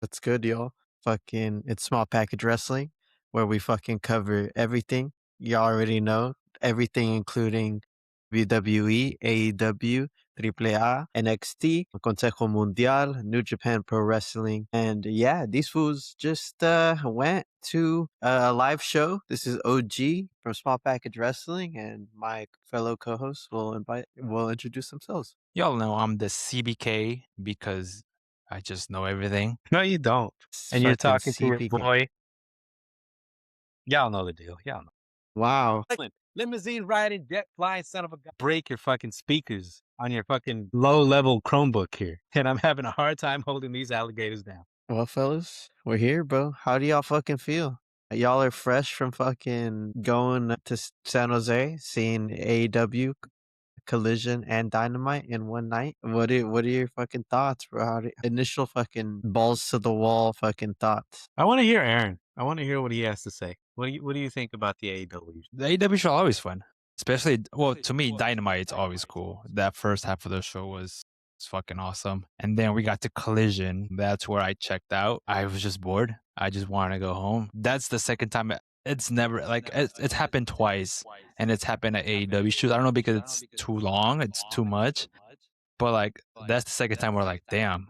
That's good, y'all. Fucking, it's Small Package Wrestling, where we fucking cover everything. You already know everything, including WWE, AEW, AAA, NXT, Consejo Mundial, New Japan Pro Wrestling. And yeah, these fools just went to a live show. This is OG from Small Package Wrestling, and my fellow co-hosts will introduce themselves. Y'all know I'm the CBK because I just know everything. No, you don't. It's And you're fucking talking to your CPK. boy. Y'all know the deal. Y'all know. Wow. Limousine riding, jet flying son of a gun. Break your fucking speakers on your fucking low level Chromebook here. And I'm having a hard time holding these alligators down. Well, fellas, we're here, bro. How do y'all fucking feel? Y'all are fresh from fucking going to San Jose, seeing AEW, Collision, and Dynamite in one night. What are your fucking thoughts, bro? Initial fucking balls to the wall fucking thoughts? I want to hear Aaron. I want to hear what he has to say. What do you think about the AEW? The AEW show always fun, especially to me, Dynamite's always cool. That first half of the show was fucking awesome, and then we got to Collision. That's where I checked out. I was just bored. I just wanted to go home. That's the second time. It's never like it's happened twice, and it's happened at AEW shows. I don't know because it's too long, it's too much, but like that's the second time we're like, damn,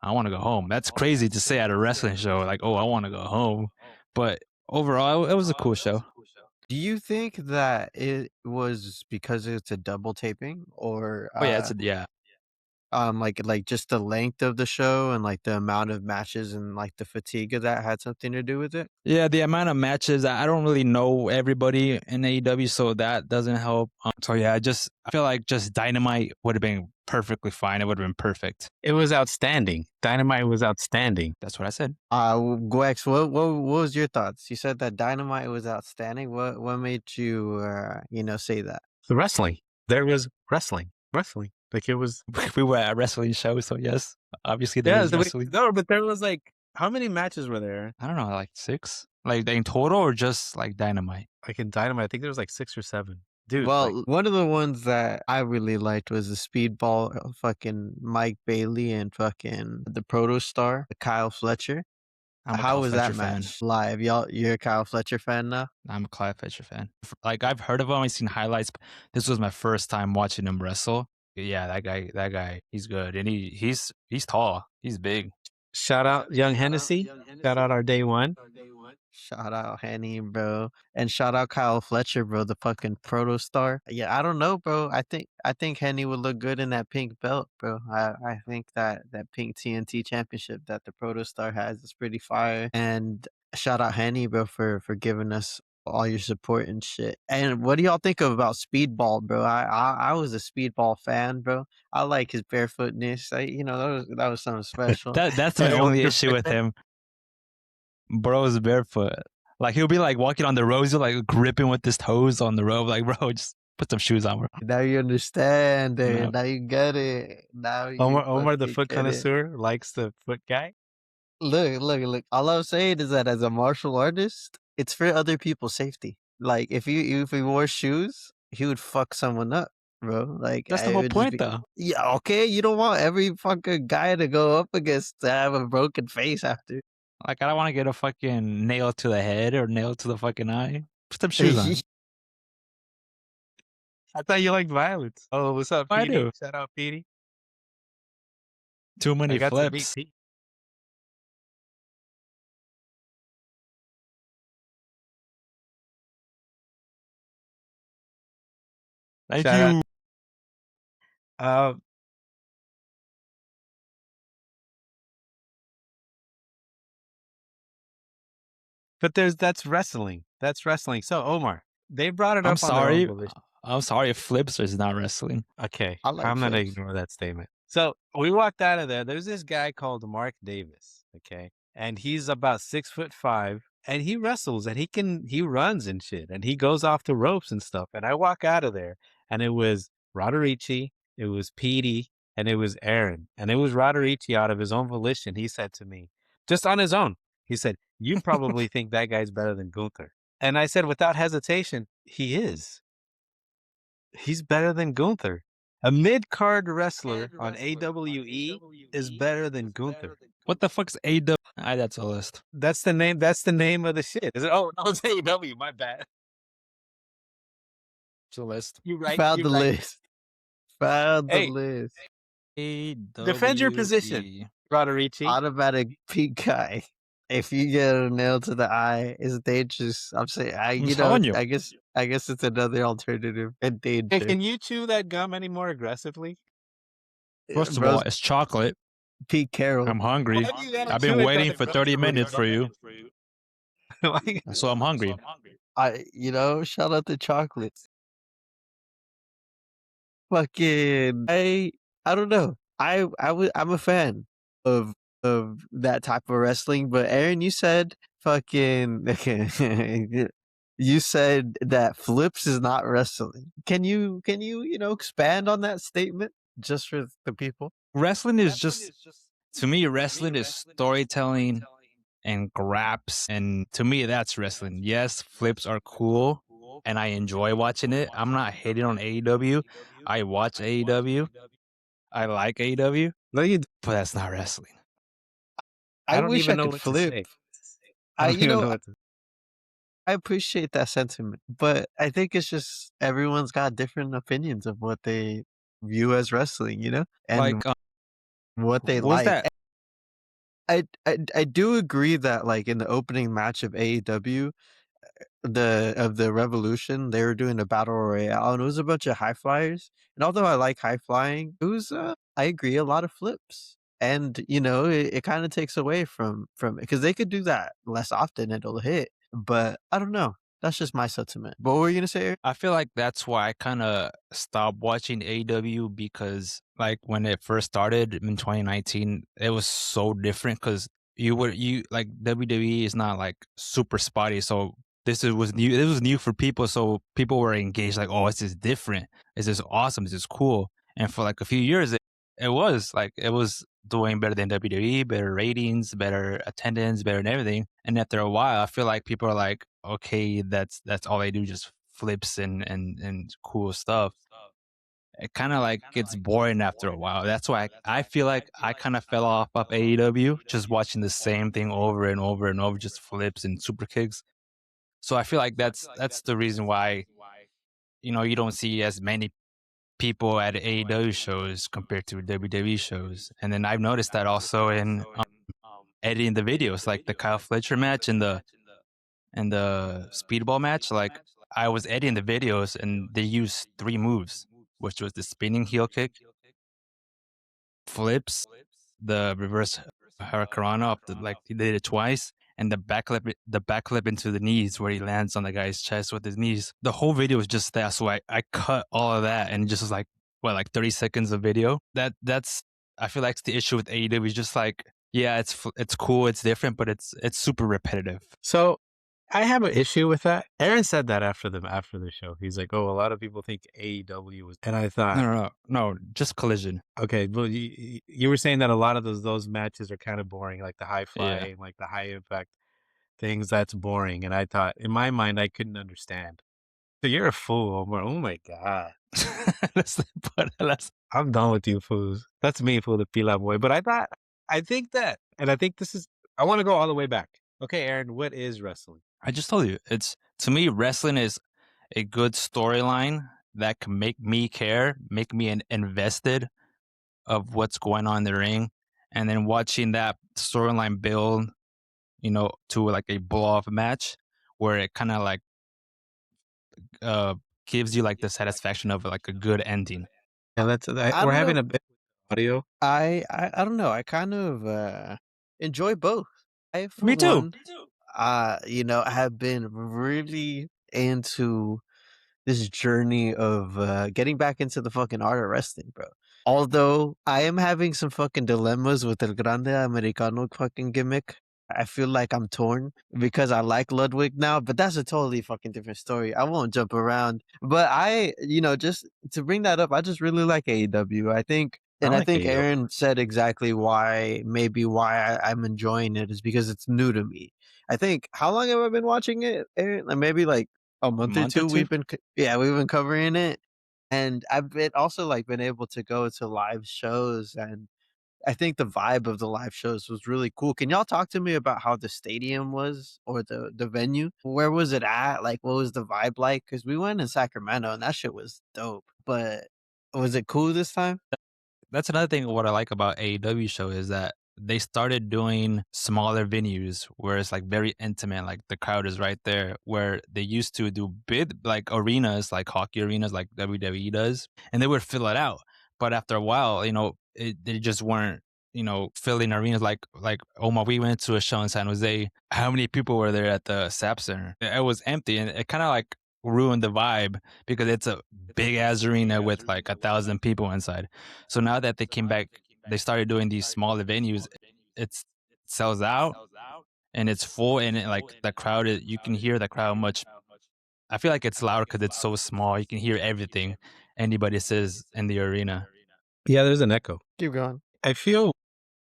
I want to go home. That's crazy to say at a wrestling show, like, oh, I want to go home. But overall, it was a cool show. Do you think that it was because it's a double taping, or Oh yeah, yeah. like just the length of the show and like the amount of matches and like the fatigue of that had something to do with it? Yeah, the amount of matches, I don't really know everybody in AEW, so that doesn't help. So yeah, I feel like just Dynamite would have been perfectly fine. It would have been perfect. It was outstanding. Dynamite was outstanding. That's what I said. Gwex, what was your thoughts? You said that Dynamite was outstanding. What made you say that? The wrestling. There was wrestling. Wrestling. Like it was. We were at a wrestling show, so yes, obviously there was wrestling. No, but there was like, how many matches were there? I don't know, like 6, like in total, or just like Dynamite. Like in Dynamite, I think there was like 6 or 7. Dude, Well, one of the ones that I really liked was the Speedball, fucking Mike Bailey and fucking the Proto Star, Kyle Fletcher. I'm a How Kyle was Fletcher that fan. match live? You're a Kyle Fletcher fan now? I'm a Kyle Fletcher fan. Like I've heard of him, I've seen highlights. But this was my first time watching him wrestle. Yeah, that guy, he's good, and he's tall, he's big. shout out Young Hennessy. Shout out our day one. Shout out Henny, bro, and shout out Kyle Fletcher, bro, the fucking Proto Star. Yeah, I don't know, bro. I think Henny would look good in that pink belt, bro. I think that pink TNT championship that the Proto Star has is pretty fire. And shout out Henny, bro, for giving us all your support and shit. And what do y'all think about Speedball, bro? I was a Speedball fan, bro. I like his barefootness. That was something special. That's my only issue with him. Bro's barefoot. Like he'll be like walking on the road, he'll like gripping with his toes on the road. Like, bro, just put some shoes on, bro. Now you understand it. No. Now you get it. Now you Omar the fucking foot get it. connoisseur likes the foot guy. Look. All I'm saying is that as a martial artist, it's for other people's safety. Like if he wore shoes, he would fuck someone up, bro. Like That's the it whole would just point, though. Yeah, okay. You don't want every fucking guy to go up against to have a broken face after. Like I don't want to get a fucking nail to the head or nail to the fucking eye. Put some shoes on. I thought you liked violence. Oh, what's up, I Petey? do. Shout out, Petey. Too I many got to meet flips. Pete. Thank Shout you. out. But that's wrestling. That's wrestling. So Omar, they brought it up. I'm sorry. On their own volition. I'm sorry if flips is not wrestling. Okay, I like I'm not gonna flips. ignore that statement. So we walked out of there. There's this guy called Mark Davis. Okay, and he's about 6'5", and he wrestles and he runs and shit, and he goes off the ropes and stuff. And I walk out of there, and it was Roderici, it was Petey, and it was Aaron, and it was Roderici out of his own volition. He said to me, just on his own, he said, "You probably think that guy's better than Gunther." And I said, without hesitation, he is. He's better than Gunther. A mid-card wrestler on AWE is better than Gunther. What the fuck's AEW? Add that to the list. That's the name. That's the name of the shit. Is it? Oh no, it's AEW. My bad. To the list. You're right. Found You're the right. list. Found the Hey, list. defend your position, AWE. Roderici. Automatic peak guy. If you get a nail to the eye, it's dangerous. I'm saying, I'm telling you. I guess it's another alternative in Hey, danger. can you chew that gum any more aggressively? First of all, Bro's it's chocolate. Pete Carroll. I'm Why hungry. do you gotta I've chew been it that waiting for 30 aggressively, minutes bro? for you, Why- so I'm hungry. Shout out to chocolates. Fucking I don't know. I'm a fan of that type of wrestling, but Aaron, you said fucking you said that flips is not wrestling. You know, expand on that statement just for the people? Wrestling is just, to me, wrestling is storytelling and graps. And to me, that's wrestling. Yes, flips are cool and I enjoy watching it. I'm not hating on AEW. I watch AEW. I like AEW, No, you. but that's not wrestling. I I don't wish I even know could what to flip. say. I don't You even know, know what to. I appreciate that sentiment, but I think it's just everyone's got different opinions of what they view as wrestling, you know, and Like, what they was like. that I do agree that like in the opening match of AEW, the Revolution, they were doing a battle royale, and it was a bunch of high flyers. And although I like high flying, it was I agree a lot of flips, and you know it kind of takes away from because they could do that less often, it'll hit. But I don't know. That's just my sentiment. But what were you gonna say, Eric? I feel like that's why I kind of stopped watching AEW because, like, when it first started in 2019, it was so different because you like WWE is not like super spotty, so was new. It was new for people, so people were engaged. Like, oh, this is different. This is awesome. This is cool. And for like a few years, it was doing better than WWE, better ratings, better attendance, better than everything. And after a while, I feel like people are like, okay, that's all they do, just flips and cool stuff. It kind of like gets boring after a while. That's why I feel like I kind of fell off of AEW, just watching the same thing over and over and over, just flips and super kicks. So I feel like that's the reason why you don't see as many people at AEW shows compared to WWE shows. And then I've noticed that also in editing the videos, like the Kyle Fletcher match and the Speedball match. Like I was editing the videos and they used three moves, which was the spinning heel kick, flips, the reverse hurricanrana up like he did it twice, and the backflip into the knees where he lands on the guy's chest with his knees. The whole video was just that, so I cut all of that and it just was like 30 seconds of video. That's I feel like it's the issue with AEW is just like, yeah, it's cool, it's different, but it's super repetitive. So I have an issue with that. Aaron said that after the show. He's like, "Oh, a lot of people think AEW was," and I thought, No, just Collision. okay, well, you were saying that a lot of those matches are kind of boring, like the high Yeah. flying, like the high impact things. That's boring, and I thought in my mind I couldn't understand. So you're a fool, Omar. Oh my god, Let's I'm done with you fools. That's me, fool, the Pila boy. But I think that, and I think this is. I want to go all the way back. Okay, Aaron, what is wrestling? I just told you, it's to me, wrestling is a good storyline that can make me care, make me invested of what's going on in the ring, and then watching that storyline build, to like a blow off match where it kind of like uh gives you like the satisfaction of like a good ending. Yeah, I we're don't having know. a bit of audio. I don't know. I kind of enjoy both. I for Me too. one, you know, have been really into this journey of getting back into the fucking art of wrestling, bro. Although I am having some fucking dilemmas with El Grande Americano fucking gimmick. I feel like I'm torn because I like Ludwig now, but that's a totally fucking different story. I won't jump around. But just to bring that up, I just really like AEW. I I like think AEW. Aaron said exactly why I'm enjoying it is because it's new to me. I think how long have I been watching it, Aaron? Like maybe like a A month or month or two. two. We've been covering it, and I've been also like been able to go to live shows, and I think the vibe of the live shows was really cool. Can y'all talk to me about how the stadium was or the venue? Where was it at? Like, what was the vibe like? Because we went in Sacramento and that shit was dope. But was it cool this time? That's another thing what I like about AEW show is that they started doing smaller venues where it's like very intimate, like the crowd is right there. Where they used to do big like arenas, like hockey arenas, like WWE does, and they would fill it out. But after a while, they just weren't, filling arenas like Oma. We went to a show in San Jose. How many people were there at the SAP Center? It was empty, and it kind of like ruined the vibe because it's a big ass arena with like 1,000 people inside. So now that they came back, they started doing these smaller venues. It sells out and it's full, and like the crowd, you can hear the crowd much. I feel like it's louder because it's so small. You can hear everything anybody says in the arena. Yeah, there's an echo. Keep going. I feel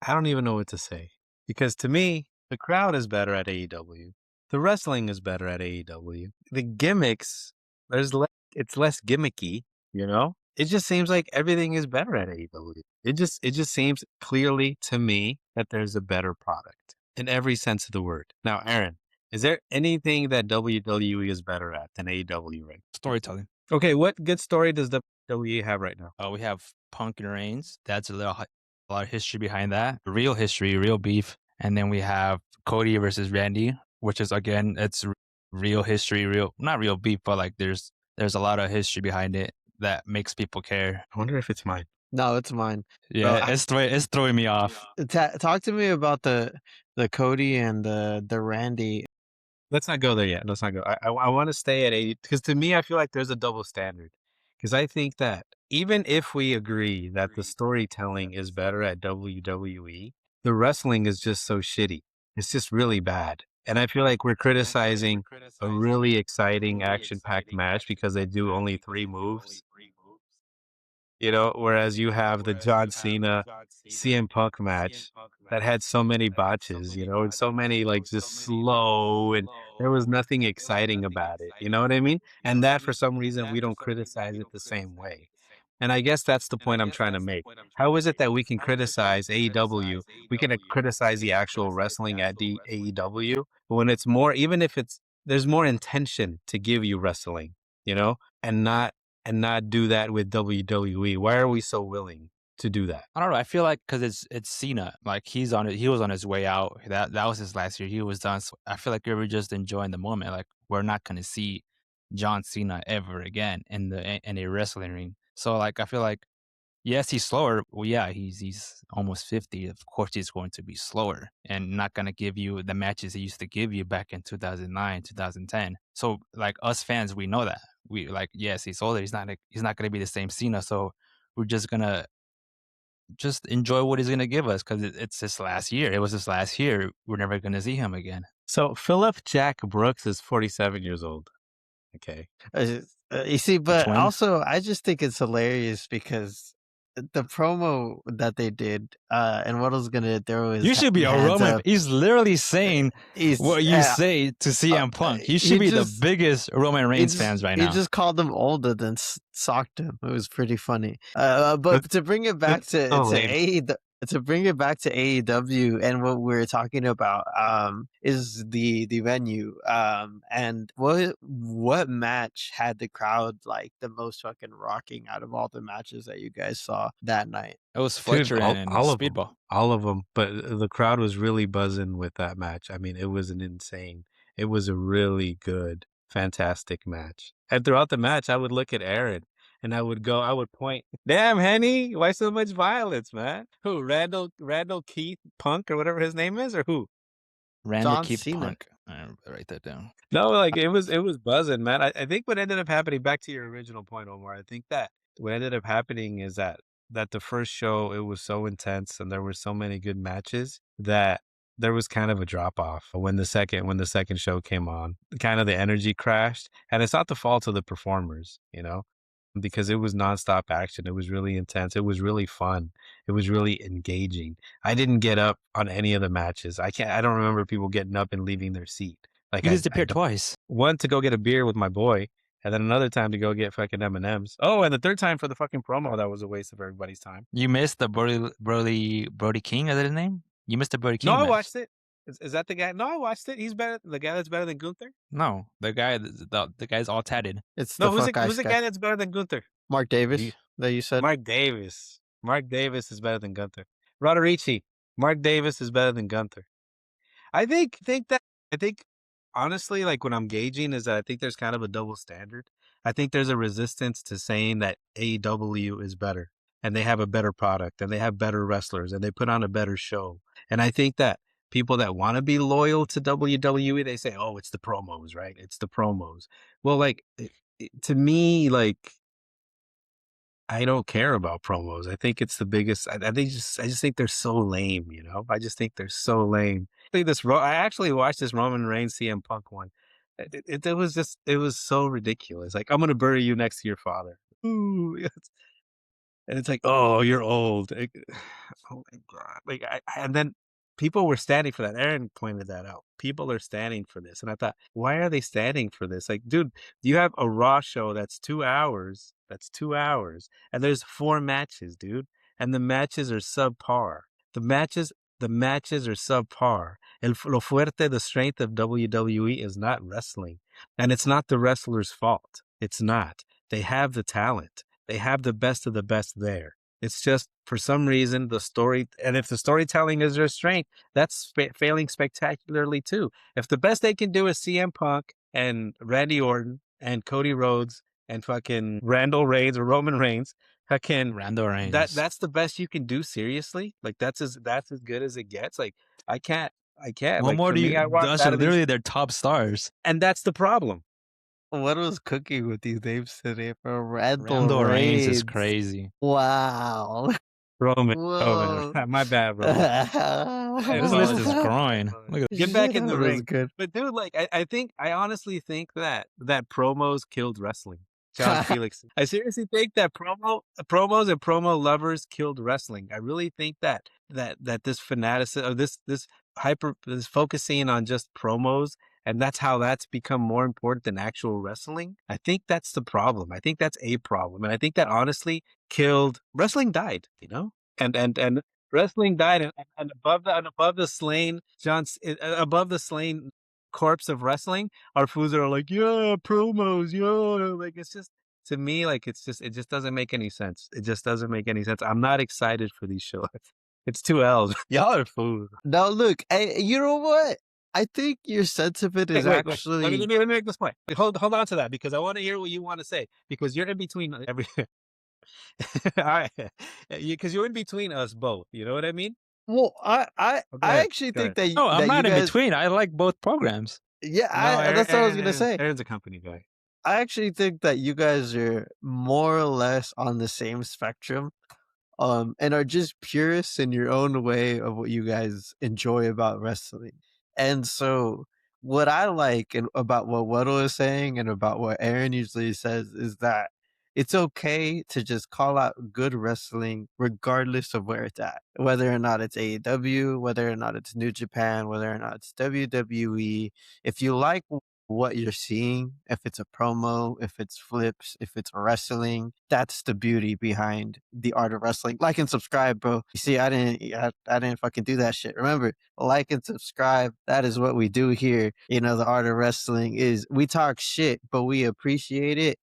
I don't even know what to say because to me, the crowd is better at AEW. The wrestling is better at AEW. The gimmicks, it's less gimmicky, you know? It just seems like everything is better at AEW. It just seems clearly to me that there's a better product in every sense of the word. Now, Aaron, is there anything that WWE is better at than AEW right Storytelling. now? Okay, what good story does WWE have right now? We have Punk and Reigns. That's a lot of history behind that. Real history, real beef. And then we have Cody versus Randy, which is again, it's real history, real not real beef, but like there's a lot of history behind it that makes people care. I wonder if it's mine. No, it's mine. Bro, Yeah, it's throwing me off. talk to me about the Cody and the Randy. Let's not go there yet. Let's not go. I want to stay at 80 because to me, I feel like there's a double standard. Because I think that even if we agree that the storytelling is better at WWE, the wrestling is just so shitty. It's just really bad. And I feel like we're criticizing a really exciting action-packed match because they do only 3 moves. Whereas you have the John Cena CM Punk match that had so many botches, and so many like just slow and there was nothing exciting about it. You know what I mean? And that for some reason we don't criticize it the same way. And I guess that's the point I'm trying to make. How is it that we can criticize AEW? We can criticize the actual wrestling at the AEW when it's more, even if there's more intention to give you wrestling, and not do that with WWE. Why are we so willing to do that? I don't know. I feel like because it's Cena, like he was on his way out. That was his last year. He was done. So I feel like we were just enjoying the moment. Like we're not gonna see John Cena ever again in a wrestling ring. So like I feel like yes, he's slower. Well, yeah, he's almost 50. Of course, he's going to be slower and not gonna give you the matches he used to give you back in 2009, 2010. So like us fans, we know that. We like yes, he's older. He's not gonna be the same Cena. So we're just gonna just enjoy what he's gonna give us because it's his last year. It was his last year. We're never gonna see him again. So Philip Jack Brooks is 47 years old. Okay. You see, The but twins. also I just think it's hilarious because the promo that they did, and what was gonna throw his You should be a hands Roman. up. He's literally saying He's what you say to CM Punk. You should he be the just biggest Roman Reigns fans right he now. just called him older than socked him. It was pretty funny. That- But to bring it back That's so lame. To bring it back to AEW and what we're talking about, is the venue. And what match had the crowd like the most fucking rocking out of all the matches that you guys saw that night? It was Dude, Fletcher and all of them. Speedball. All of them. But the crowd was really buzzing with that match. I mean, it was it was a really good, fantastic match. And throughout the match, I would look at Aaron and I would point, damn, Henny, why so much violence, man? Who, Randall Keith Punk or whatever his name is, or who? Randall John Keith Cena. Punk. Write that down. No, like it was buzzing, man. I think what ended up happening, back to your original point, Omar, I think that what ended up happening is that the first show, it was so intense and there were so many good matches that there was kind of a drop off when the second show came on. Kind of the energy crashed. And it's not the fault of the performers, because it was nonstop action. It was really intense. It was really fun. It was really engaging. I didn't get up on any of the matches. I don't remember people getting up and leaving their seat. Like You I disappeared don't twice. one to go get a beer with my boy, and then another time to go get fucking M&Ms. Oh, and the third time for the fucking promo that was a waste of everybody's time. You missed the Brody King, is that his name? You missed the Brody No, King I match. watched it. Is that the guy? No, I watched it. He's better. The guy that's better than Gunther. No, the guy's all tatted. It's No, the fuck who's ice the guy. guy that's better than Gunther? Mark You, Davis that you said. Mark Davis. Mark Davis is better than Gunther. Roderici. Mark Davis is better than Gunther. I think honestly, like when I'm gauging is that I think there's kind of a double standard. I think there's a resistance to saying that AEW is better and they have a better product and they have better wrestlers and they put on a better show. And I think that people that want to be loyal to WWE, they say, "Oh, it's the promos, right? It's the promos." Well, like to me, like I don't care about promos. I think it's the biggest. I just think they're so lame. You know, I just think they're so lame. I actually watched this Roman Reigns CM Punk one. It was just it was so ridiculous. Like I'm gonna bury you next to your father. Ooh, and it's like, oh, you're old. Oh my god! Like, and then people were standing for that. Aaron pointed that out. People are standing for this, and I thought, why are they standing for this? Like, dude, you have a Raw show that's 2 hours. That's 2 hours, and there's 4 matches, dude, and the matches are subpar. The matches, the matches are subpar. Lo fuerte, the strength of WWE is not wrestling, and it's not the wrestler's fault. It's not. They have the talent. They have the best of the best there. It's just for some reason the story, and if the storytelling is their strength, that's failing spectacularly too. If the best they can do is CM Punk and Randy Orton and Cody Rhodes and fucking Randall Reigns or Roman Reigns, fucking Randall Reigns. that's the best you can do. Seriously, like that's as good as it gets. Like I can't. What Like more for do me, you? I walked Those out are of these, literally their top stars. and that's the problem. What was cooking with these names today, bro? Randall Randall Reigns is Reigns. crazy. Wow. Roman, Whoa. my bad, Roman. I Look at this apologize. groin. Look at Get back Shit, in that the was ring. good. But dude, like I honestly think that promos killed wrestling. John Felix. I seriously think that promos and promo lovers killed wrestling. I really think that this fanaticism, this focusing on just promos, and that's how that's become more important than actual wrestling. I think that's the problem. I think that's a problem, and I think that honestly killed wrestling. Died, you know, and wrestling died, and above the slain above the slain corpse of wrestling, our fools are like, yeah, promos, yeah, like it's just to me, like it just doesn't make any sense. It just doesn't make any sense. I'm not excited for these shows. It's 2 L's. Y'all are fools. Now look, you know what? I think your sentiment is Wait. actually Let me make this point. Hold on to that because I want to hear what you want to say because you're in between every. All right, because you're in between us both. You know what I mean? well, Oh, go I ahead. actually Go think ahead. No, I'm that you not in guys between. I like both programs. yeah, No, that's what I was gonna say. Aaron's a company guy. I actually think that you guys are more or less on the same spectrum, and are just purists in your own way of what you guys enjoy about wrestling. And so, what I like about what Weddle is saying and about what Aaron usually says is that it's okay to just call out good wrestling regardless of where it's at, whether or not it's AEW, whether or not it's New Japan, whether or not it's WWE. If you like what you're seeing, if it's a promo, if it's flips, if it's wrestling, that's the beauty behind the art of wrestling. Like and subscribe, bro. You see, I didn't fucking do that shit. Remember, like and subscribe. That is what we do here. You know, the art of wrestling is we talk shit, but we appreciate it.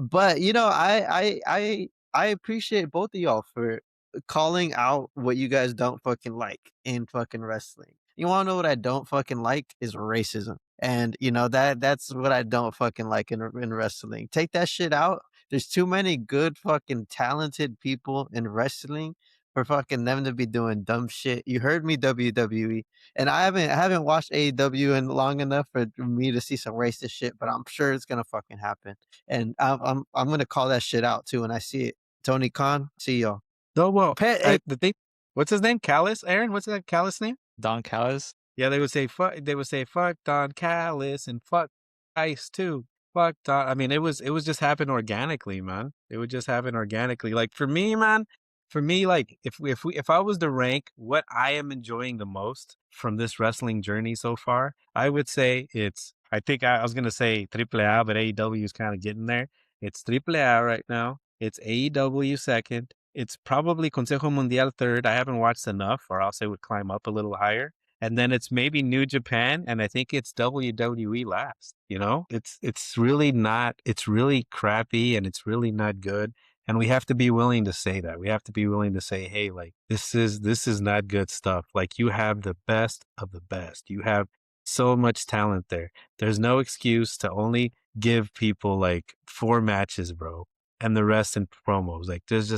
But you know, I appreciate both of y'all for calling out what you guys don't fucking like in fucking wrestling. You want to know what I don't fucking like is racism. And you know that's what I don't fucking like in wrestling. Take that shit out. There's too many good fucking talented people in wrestling for fucking them to be doing dumb shit. You heard me WWE, and I haven't watched AEW in long enough for me to see some racist shit, but I'm sure it's gonna fucking happen. And I'm gonna call that shit out too when I see it. Tony Khan, see y'all. No, well, Hey, the thing. What's his name? Callis. Aaron. What's that Callis name? Don Callis. Yeah, they would say fuck. They would say fuck Don Callis and fuck Ice too. Fuck Don. I mean, it was just happen organically, man. It would just happen organically. Like for me, man. For me, like if I was to rank what I am enjoying the most from this wrestling journey so far, I would say it's I think I was gonna say AAA, but AEW is kind of getting there. It's AAA right now. It's AEW second. It's probably Consejo Mundial third. I haven't watched enough, or else it would climb up a little higher. And then it's maybe New Japan, and I think it's WWE last. You know, it's really not. It's really crappy, and it's really not good. And we have to be willing to say that. We have to be willing to say, hey, like this is not good stuff. Like you have the best of the best. You have so much talent there. There's no excuse to only give people like 4 matches, bro, and the rest in promos. Like it's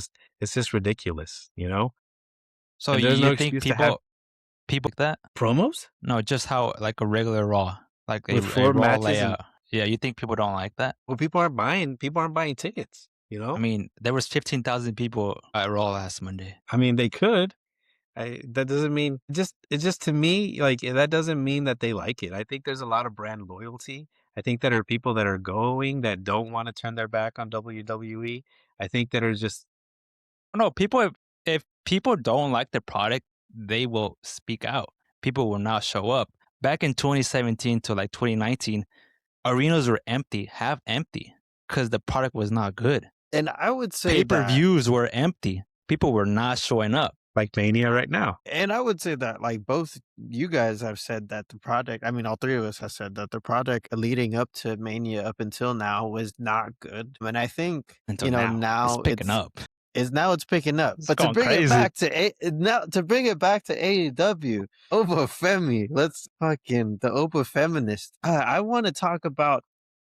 just ridiculous, you know? So And there's you no think excuse to have people like that? promos No, just how like a regular Raw, like with a four Raw matches and layout. Yeah, you think people don't like that? well, people aren't buying tickets, you I know? mean, there was 15,000 people at Raw last Monday. I mean, they could. That doesn't mean it just to me like that doesn't mean that they like it. I think there's a lot of brand loyalty. I think that are people that are going that don't want to turn their back on WWE. I think that are just No, people if people don't like the product, they will speak out. People will not show up. Back in 2017 to like 2019, arenas were empty, half empty, because the product was not good. And I would say that Pay-per-views were empty. People were not showing up. like Mania right now. And I would say that, like, both you guys have said that the project I mean, all 3 of us have said that the project leading up to Mania up until now was not good. And I think, Until you know, now, it's now picking up. it's picking up. It's But to going bring it crazy. back to AEW, Oba Femi, let's fucking the Oba feminist. I wanna talk about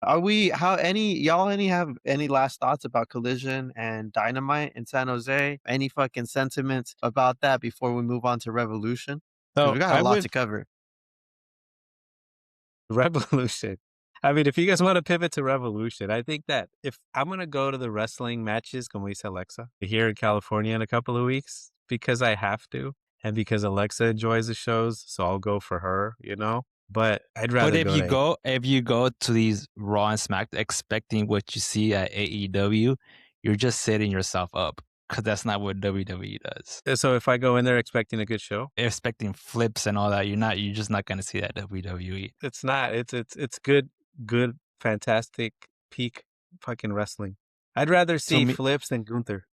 are we how any y'all any have any last thoughts about Collision and Dynamite in San Jose? Any fucking sentiments about that before we move on to Revolution? Because So we got a I lot would to cover. Revolution. I mean, if you guys want to pivot to Revolution, I think that if I'm gonna go to the wrestling matches, como dice Alexa, here in California in a couple of weeks, because I have to, and because Alexa enjoys the shows, so I'll go for her, you know. But I'd But rather go to if you go to these Raw and Smack expecting what you see at AEW, you're just setting yourself up because that's not what WWE does. so if I go in there expecting a good show, Expecting flips and all that, you're just not gonna see that WWE. it's not. It's good, fantastic, peak fucking wrestling. I'd rather To see me, flips than Gunther.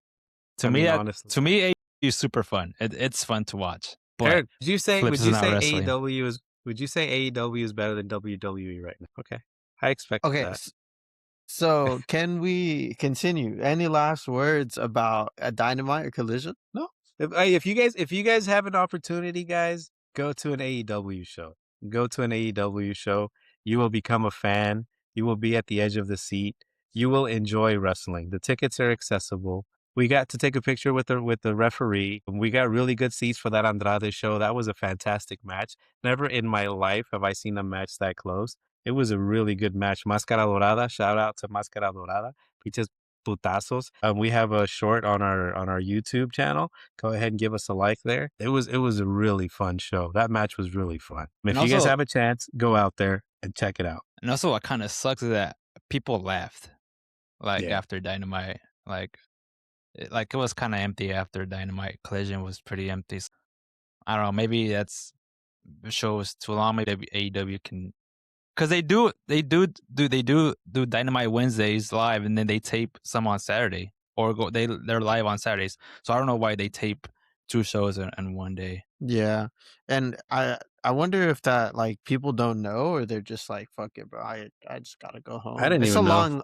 to I me mean, that honestly. to me AEW is super fun. It's fun to watch, but Eric, would you say flips would is you not say wrestling. AEW is would you say AEW is better than WWE right now? Okay. I expected Okay, that. so can we continue? Any last words about a Dynamite or Collision? No. If you guys have an opportunity, guys, go to an AEW show. Go to an AEW show. You will become a fan. You will be at the edge of the seat. You will enjoy wrestling. The tickets are accessible. We got to take a picture with the referee. We got really good seats for that Andrade show. That was a fantastic match. Never in my life have I seen a match that close. It was a really good match. Máscara Dorada, shout out to Máscara Dorada. Pinches putazos. We have a short on our YouTube channel. Go ahead and give us a like there. It was a really fun show. That match was really fun. And If you guys also, have a chance, go out there and check it out. what kind of sucks is that people left like Yeah. after Dynamite, like it was kind of empty after Dynamite. Collision was pretty empty. So, I don't know. Maybe the show was too long. Maybe AEW can because they do Dynamite Wednesdays live, and then they tape some on Saturday, or they're live on Saturdays. So I don't know why they tape 2 shows in one day. Yeah, and I wonder if that, like, people don't know or they're just like, "Fuck it, bro. I just gotta go I home." didn't It's so even know. long.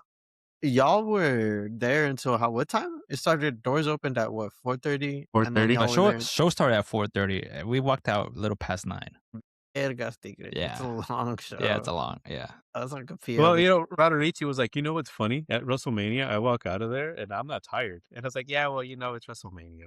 Y'all were there until what time? It started doors opened at what, 4:30? And then 4:30. No, y'all were there show started at 4:30. We walked out a little past 9. Vergas tigre. It's a Yeah, long yeah, it's show. a long. Yeah, I was like a Well, POV. Roderici was like, you know what's funny? At WrestleMania, I walk out of there and I'm not tired. And I was like, yeah, well, it's WrestleMania.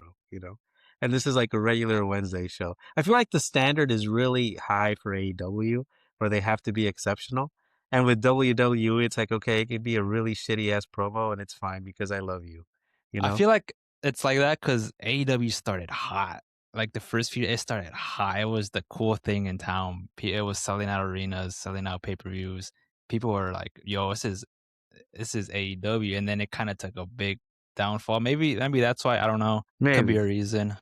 And this is like a regular Wednesday show. I feel like the standard is really high for AEW, where they have to be exceptional. And with WWE, it's like, okay, it could be a really shitty ass promo and it's fine because I love you, you I know? feel like it's like that because AEW started hot. Like the first few, it started hot. It was the cool thing in town. It was selling out arenas, selling out pay-per-views. People were like, "Yo, this is AEW," and then it kind of took a big downfall. Maybe that's why I don't know. Could be Maybe. a reason.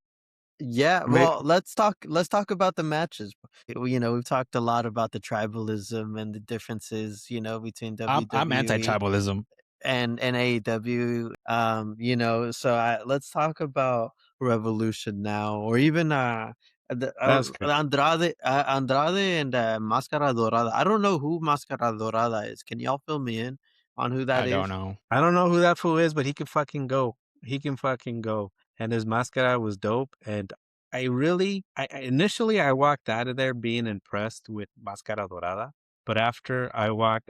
Yeah, May- well, let's talk about the matches. We've talked a lot about the tribalism and the differences, between I'm WWE anti-tribalism. and AEW. So let's talk about Revolution now, or even That's good. Andrade and Mascara Dorada. I don't know who Mascara Dorada is. Can y'all fill me in on who that I don't is? know. I don't know who that fool is, but he can fucking go. He can fucking go. And his mascara was dope. And initially I walked out of there being impressed with Mascara Dorada. But after I watched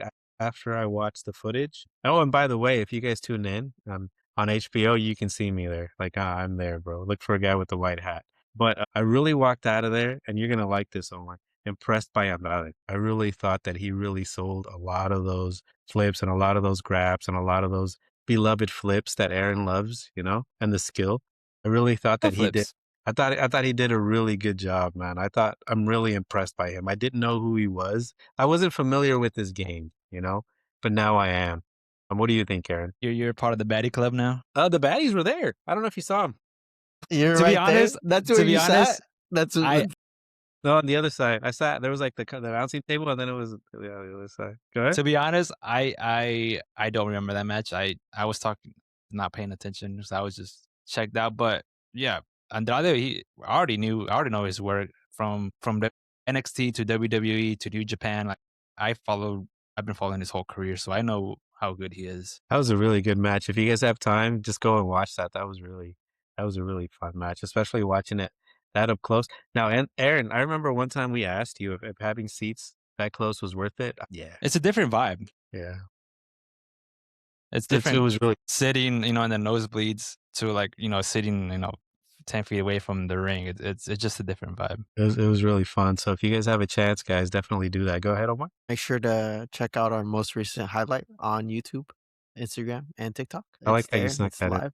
the footage. Oh, and by the way, if you guys tune in on HBO, you can see me there. Like, I'm there, bro. Look for a guy with the white hat. But I really walked out of there, and you're gonna like this, Omar. Impressed by Andrade. I really thought that he really sold a lot of those flips and a lot of those grabs and a lot of those beloved flips that Aaron loves, and the skill. I really thought What that he did. flips? I thought he did a really good job, man. I'm really impressed by him. I didn't know who he was. I wasn't familiar with his game, but now I am. What do you think, Aaron? You're part of the baddie club now. The baddies were there. I don't know if you saw them. You're To be right there. honest, That's where to be you sat. honest, That's I No, on the other side. I sat. There was like the announcing table, and then it was the other side. Go ahead. to be honest, I don't remember that match. I was talking, not paying attention, so I was just checked out. But yeah, Andrade, I already know his work from the NXT to WWE to New Japan. Like I followed, I've been following his whole career, so I know how good he is. That was a really good match. If you guys have time, just go and watch that. That was a really fun match, especially watching it that up close. Now, and Aaron, I remember one time we asked you if having seats that close was worth it. Yeah, It's a different vibe. yeah. It's It different was really sitting, in the nosebleeds to like, sitting, 10 feet away from the ring. It's just a different vibe. it was really fun. So if you guys have a chance, guys, definitely do that. Go ahead, Omar. Make sure to check out our most recent highlight on YouTube, Instagram, and TikTok. I like It's that you there. snuck It's that in. live.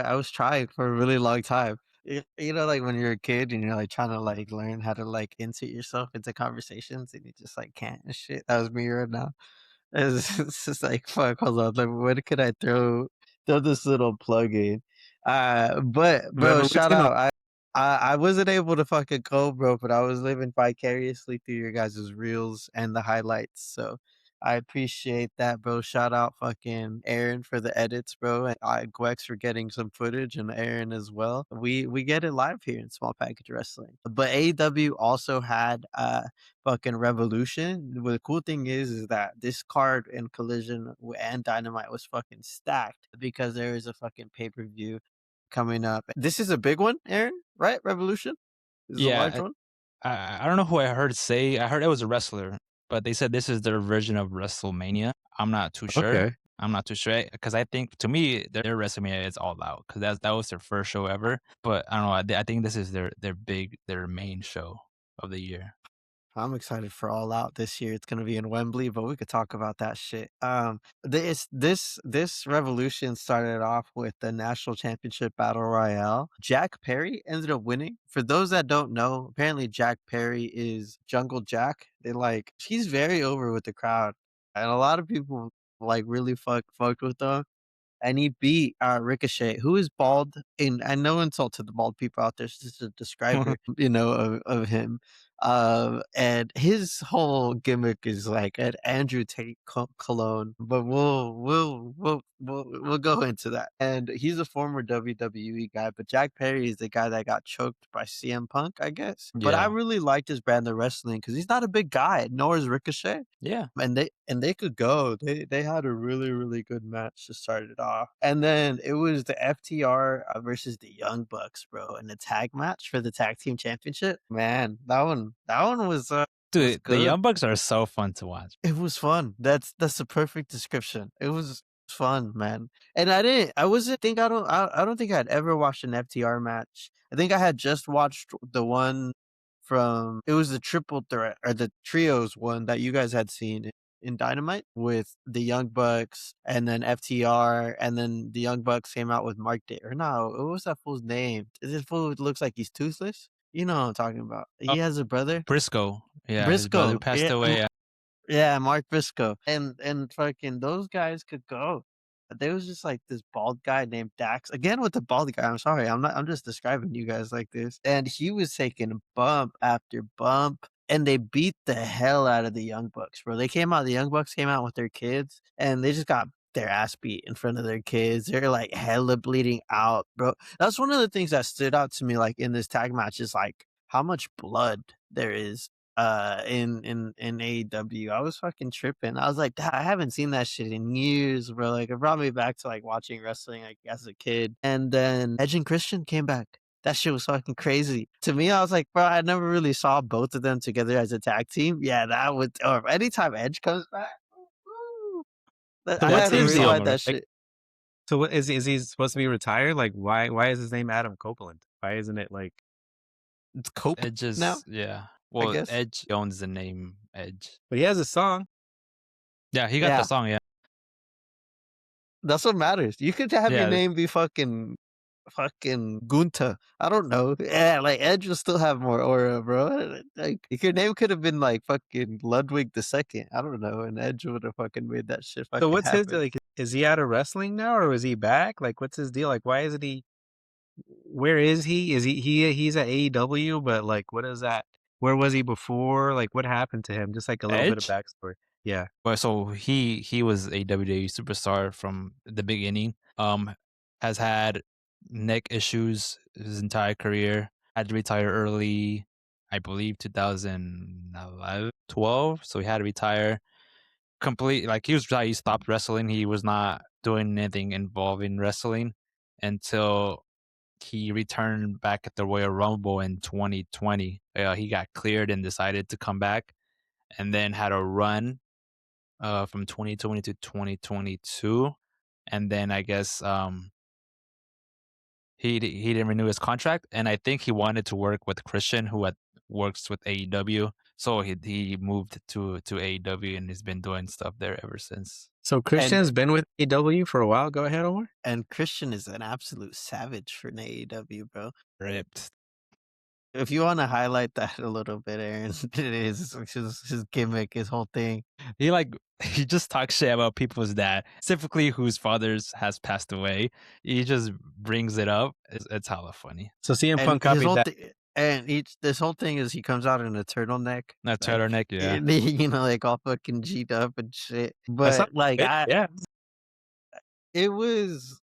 I was trying for a really long time. Like when you're a kid and you're like trying to like learn how to like insert yourself into conversations and you just like can't and shit. That was me right now. It's just like fuck. Hold on. Like, when could I throw this little plug in? But bro, shout Revolution. out. I wasn't able to fucking go, bro, but I was living vicariously through your guys' reels and the highlights. So I appreciate that, bro. Shout out fucking Aaron for the edits, bro. And Gwex for getting some footage and Aaron as well. We get it live here in Small Package Wrestling. But AEW also had fucking Revolution. Well, the cool thing is that this card in Collision and Dynamite was fucking stacked because there is a fucking pay-per-view coming up. This is a big one, Aaron, right? Revolution is a large Yeah, one. I don't know who I heard say. I heard it was a wrestler, but they said this is their version of WrestleMania. I'm not too sure. Okay. I'm not too sure because I think to me their WrestleMania is all out because that was their first show ever. But I don't know. I think this is their main show of the year. I'm excited for All Out this year. It's gonna be in Wembley, but we could talk about that shit. This revolution started off with the national championship battle royale. Jack Perry ended up winning. For those that don't know, apparently Jack Perry is Jungle Jack. He's very over with the crowd, and a lot of people like really fucked with him. And he beat Ricochet, who is bald. And no insult to the bald people out there, it's just a describer, of him. And his whole gimmick is like an Andrew Tate cologne, but we'll go into that. And he's a former WWE guy, but Jack Perry is the guy that got choked by CM Punk, I guess. But I Yeah, really liked his brand of wrestling because he's not a big guy, nor is Ricochet. yeah, And they could go. They had a really, really good match to start it off. And then it was the FTR versus the Young Bucks, bro, in the tag match for the tag team championship. Man, that one was dude. The good. Young Bucks are so fun to watch. It was fun. That's the perfect description. It was fun, man. And I don't think I'd ever watched an FTR match. I think I had just watched the one from it was the triple threat or the trios one that you guys had seen in Dynamite with the Young Bucks and then FTR and then the Young Bucks came out with Mark Day or no, what was that fool's name? Is it fool who looks like he's toothless? You know what I'm talking about. Oh, He has a brother. Briscoe, yeah, his brother Briscoe. passed Yeah, away. yeah, Mark Briscoe. And fucking those guys could go. There was just like this bald guy named Dax. Again with the bald guy. I'm sorry. I'm just describing you guys like this. And he was taking bump after bump. And they beat the hell out of the Young Bucks, bro. The Young Bucks came out with their kids and they just got their ass beat in front of their kids. They're like hella bleeding out, bro. That's one of the things that stood out to me, like in this tag match, is like how much blood there is in AEW. I was fucking tripping. I was like, I haven't seen that shit in years, bro. Like it brought me back to like watching wrestling like as a kid. And then Edge and Christian came back. That shit was fucking crazy. To me, I was like, bro, I never really saw both of them together as a tag team. Yeah, that would or anytime Edge comes back. Woo, So I what's had to his song, rewind right? that shit. so what is he supposed to be retired? Like why is his name Adam Copeland? Why isn't it like It's Cope Edge now, is yeah. I Well, guess. Edge owns the name Edge. but he has a song. Yeah, he got the Yeah, song. Yeah, that's what matters. You could have your yeah. name be fucking Gunta. I don't know. Yeah, like Edge will still have more aura, bro. Like your name could have been like fucking Ludwig the Second. I don't know, and Edge would have fucking made that shit So fucking what's his happen. like? Is he out of wrestling now, or is he back? Like, what's his deal? Like, why isn't he? Where is he? Is he's at AEW? But like, what is that? Where was he before? Like, what happened to him? Just like a little bit of Edge. backstory. Yeah. Well, so he was a WWE superstar from the beginning. Has had neck issues his entire career. Had to retire early, I believe 2011, 12. So he had to retire. Complete like he stopped wrestling. He was not doing anything involving wrestling until he returned back at the Royal Rumble in 2020. He got cleared and decided to come back, and then had a run from 2020 to 2022, and then I guess he didn't renew his contract, and I think he wanted to work with Christian, who had works with AEW, so he moved to AEW and he's been doing stuff there ever since. So And Christian's been with AEW for a while. Go ahead, Omar. Christian is an absolute savage for an AEW, bro. Ripped. If you want to highlight that a little bit, Aaron, it is his gimmick, his whole thing. He like he just talks shit about people's dad, specifically whose fathers has passed away. He just brings it up. It's hella funny. So CM And Punk his copied whole that. thing, and each this whole thing is he comes out in a turtleneck, That like turtleneck, yeah. like all fucking G'd up and shit. That's not But like it. Yeah. it was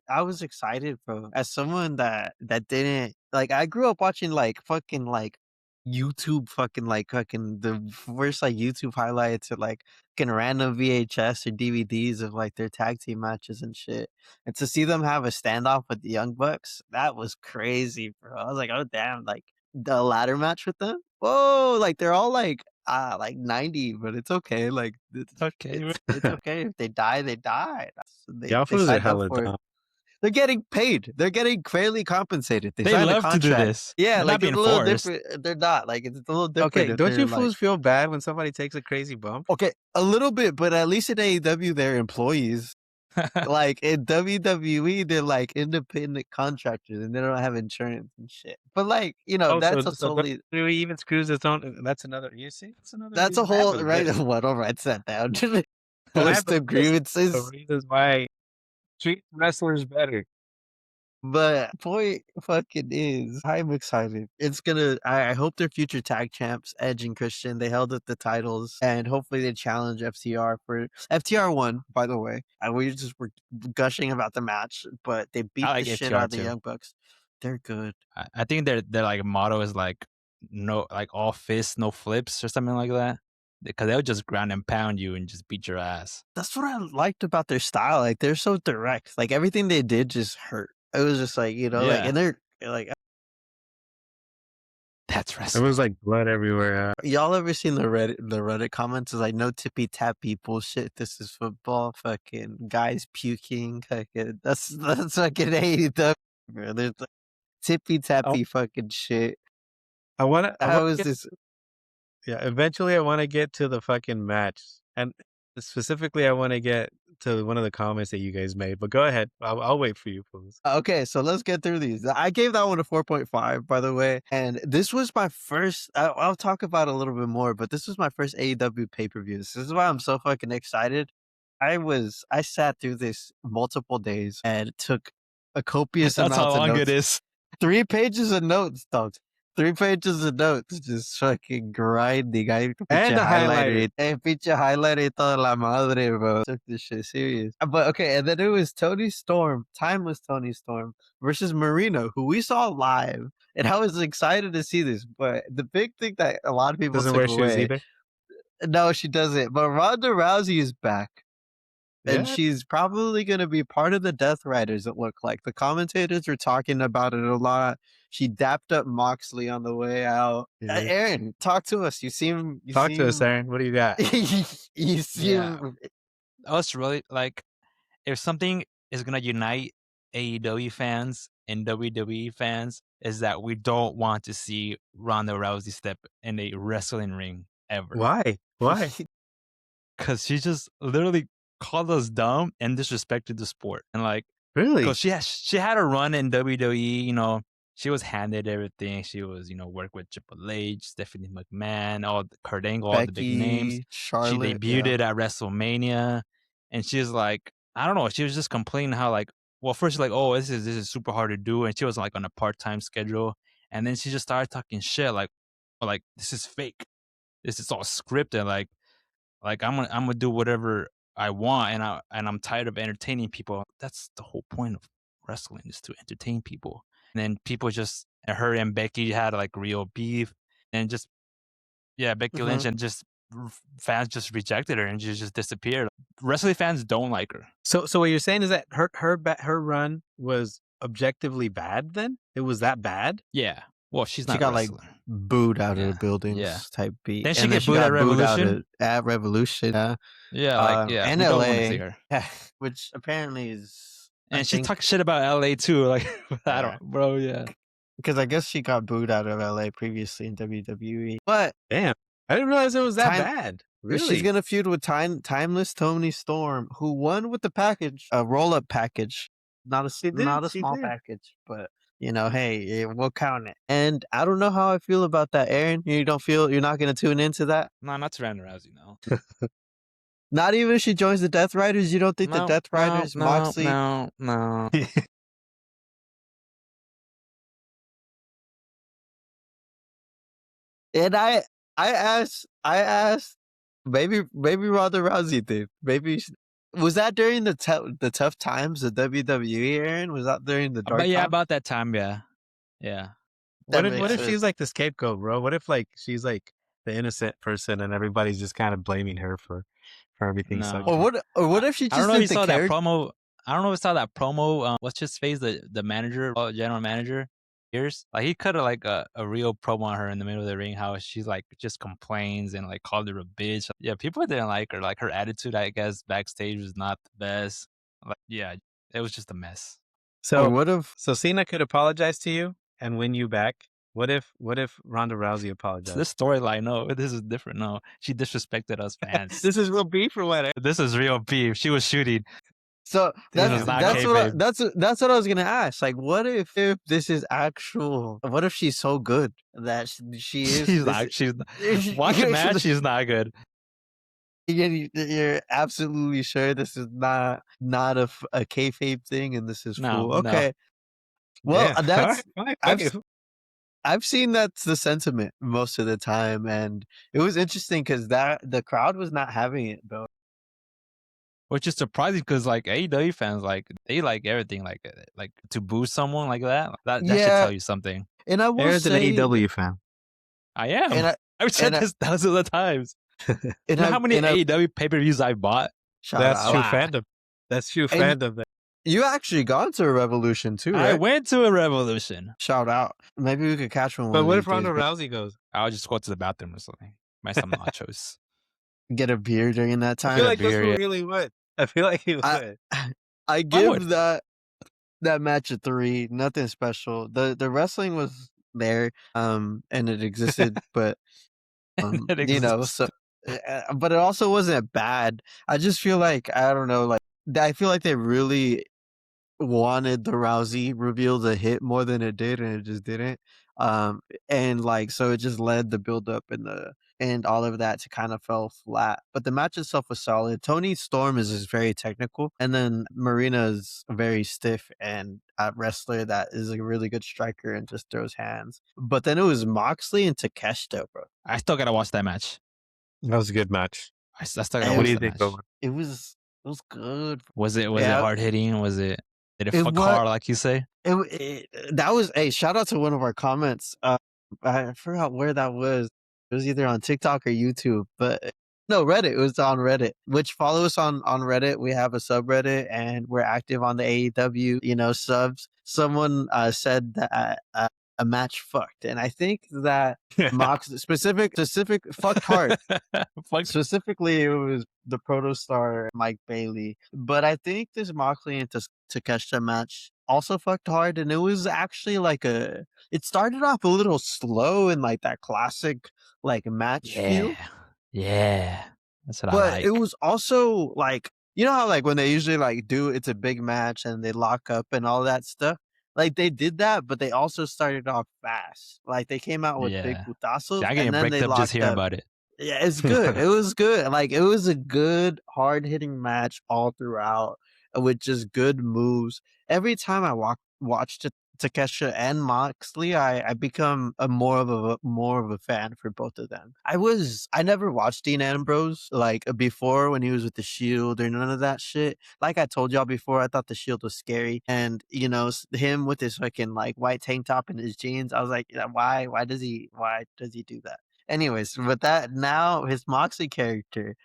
I was excited, bro. As someone that didn't like I grew up watching like fucking like YouTube fucking fucking the worst like YouTube highlights or like fucking random VHS or DVDs of like their tag team matches and shit. And to see them have a standoff with the Young Bucks, that was crazy, bro. I was like, oh damn, like the ladder match with them. Whoa, like they're all like 90, but it's okay. Like Okay. it's okay. If they die, they die. Y'all They fools are signed up hella for it. dumb. They're getting paid. They're getting fairly compensated. They They signed a love to do contract. this. Yeah, They're not like it's being a little forced. different. They're not like it's a little different Okay, if don't they're you like fools feel bad when somebody takes a crazy bump? okay, a little bit, but at least in AEW they're employees. Like in WWE, they're like independent contractors and they don't have insurance and shit. But like, Oh, that's a so totally WWE even screws its own. That's another. You see, that's another that's a reason. I have whole a right. list. What? All right, set down. I have List a of list of grievances. reasons why treat wrestlers better. But point fucking is, I'm excited. It's gonna. I hope they're future tag champs, Edge and Christian. They held up the titles, and hopefully they challenge FTR for FTR won. By the way, we just were gushing about the match, but they I beat the like shit out FTR of the too. Young Bucks. They're good. I think their like motto is like no like all fists, no flips or something like that. Because they'll just ground and pound you and just beat your ass. That's what I liked about their style. Like they're so direct. Like everything they did just hurt. It was just like like, Yeah. and they're like That's There wrestling. was like blood everywhere. y'all ever seen the Reddit comments? It's like no tippy tappy bullshit. This is football. Fucking guys puking. Fucking that's fucking AEW. Bro. There's like, tippy I, tappy fucking shit. I wanna. I How wanna is get. this? Yeah, eventually I want to get to the fucking match, and specifically I want to get to one of the comments that you guys made. But go ahead. I'll wait for you, please. Okay, so let's get through these. I gave that one a 4.5, by the way, and this was my first. I'll talk about it a little bit more, but this was my first AEW pay per view. This is why I'm so fucking excited. I sat through this multiple days and took a copious That's how amounts of long it notes. is. 3 pages of notes, dog. 3 pages of notes, just fucking grinding. I And pinche a highlighter. pinche highlighter toda la madre, bro. Took this shit serious. But okay, and then it was Tony Storm, timeless Tony Storm versus Marino, who we saw live, and I was excited to see this. But the big thing that a lot of people Doesn't took wear shoes away, either. no, she doesn't. But Ronda Rousey is back. And Yeah. she's probably gonna be part of the Death Riders, it looked like. The commentators were talking about it a lot. She dapped up Moxley on the way out. Yeah. Aaron, talk to us. You Talk to us, seem Aaron. What do you got? you Yeah. seem I was really like, if something is gonna unite AEW fans and WWE fans, is that we don't want to see Ronda Rousey step in a wrestling ring ever. Why? Why? Because she just literally called us dumb and disrespected the sport. And like, Really? because she had a run in WWE, you know, she was handed everything. She was, you know, worked with Triple H, Stephanie McMahon, Kurt Angle, all the big names. Becky, She Charlotte, debuted yeah. it at WrestleMania, and she's like, I don't know, she was just complaining how like, well, first she's like, oh, this is super hard to do, and she was like on a part-time schedule, and then she just started talking shit like this is fake, this is all scripted, like I'm gonna do whatever I want, and I'm tired of entertaining people. That's the whole point of wrestling, is to entertain people. And then people just, her and Becky had like real beef, and just Becky Lynch, and just fans just rejected her, and she just disappeared. Wrestling fans don't like her. So what you're saying is that her run was objectively bad then? It was that bad? Yeah. Well, she's She not a got like wrestler. booed out of Yeah, the buildings yeah. type beat. Then she And get she booed got at booed out Revolution. at Revolution, Yeah, and we don't want to LA, see her. which apparently is, I And she think, talks shit about LA too. Like, I yeah. don't, bro. Yeah. Because I guess she got booed out of LA previously in WWE. But Damn. I didn't realize it was that Time- bad. she's Really? gonna feud with timeless Tony Storm, who won with the package, a roll-up package. Not a She small did. package, but you know, hey, we'll count it. And I don't know how I feel about that, Aaron. You don't feel you're not gonna tune into that? No, not to Ronda Rousey, no. Not even if she joins the Death Riders, you don't think the Death Riders, Moxley? No. And I asked, maybe Ronda Rousey did. Maybe was that during the tough times of WWE, Aaron? Was that during the dark But yeah, time? about that time, yeah. What That if makes sense. she's like the scapegoat, bro? What if like she's like the innocent person and everybody's just kind of blaming her for everything? No. Or what if she I don't just know if you did the saw that character? promo. I don't know if you saw that promo. What's his face? The manager, general manager. Years. Like he cut like a real promo on her in the middle of the ring. How she's like just complains and like called her a bitch. Yeah, people didn't like her. Like her attitude, I guess, backstage was not the best. Like, yeah, it was just a mess. Or what if So Cena could apologize to you and win you back. What if Ronda Rousey apologized? This storyline, no, this is different. No, she disrespected us fans. This is real beef or what? This is real beef. She was shooting. so This that's is not that's what kayfabe. that's what I was gonna ask. Like, what if this is actual? What if she's so good that she is? She's not. She's watch a match. She's not good. You're absolutely sure this is not a kayfabe thing, and this is No, full. no. Okay. Well, Damn. that's All right, fuck it. I've seen that's the sentiment most of the time, and it was interesting because the crowd was not having it, bro. Which is surprising because like AEW fans, like they like everything, like to boo someone like that. That should Yeah. tell you something. And I will Aaron's an say, AEW fan. I am. and I've said and this thousands of times. and You know how many and AEW pay-per-views I bought? shout That's out. true Wow. fandom. That's true And- fandom. You actually gone to a Revolution too, I right? went to a Revolution. Shout out. Maybe we could catch one. But of what these if Ronda days, Rousey goes? I'll just go to the bathroom or something. Buy some nachos. get a beer during that I time. feel a like this beer, one yeah. really would. I feel like he would. I would. give that match a 3. Nothing special. The wrestling was there, and it existed, but It you know, exists. so but it also wasn't bad. I just feel like I don't know, like I feel like they really wanted the Rousey reveal to hit more than it did, and it just didn't. And like so, it just led the build up and and all of that to kind of fell flat. But the match itself was solid. Tony Storm is just very technical, and then Marina is very stiff and a wrestler that is a really good striker and just throws hands. But then it was Moxley and Takeshita, bro. I still gotta watch that match. That was a good match. I still gotta And What do watch you that think, match. Oba? it was good. Was it Yeah, hard hitting? Did it it fuck was. hard like you say? That was a shout out to one of our comments. I forgot where that was. It was either on TikTok or YouTube, but no, Reddit. It was on Reddit. Which follow us on Reddit. We have a subreddit, and we're active on the AEW, subs. Someone said that a match fucked, and I think that Mox specific fucked hard. Fuck. Specifically, it was the protostar Mike Bailey. But I think this Moxley and Takeshita match also fucked hard, and it was actually it started off a little slow in like that classic like match feel, Yeah. Yeah. That's what I but it like. was also like how like when they usually like do it's a big match and they lock up and all that stuff. Like they did that, but they also started off fast. Like they came out with big Yeah. putazos Yeah, I and getting then they bricked up just locked hearing up. about it. Yeah, it's good. It was good. Like it was a good hard hitting match all throughout with just good moves. Every time I watched Takesha and Moxley, I become a more of a fan for both of them. I never watched Dean Ambrose like before when he was with the Shield or none of that shit. Like I told y'all before, I thought the Shield was scary, and him with his fucking like white tank top and his jeans. I was like, "Yeah, why does he do that? Anyways, but that now his Moxley character,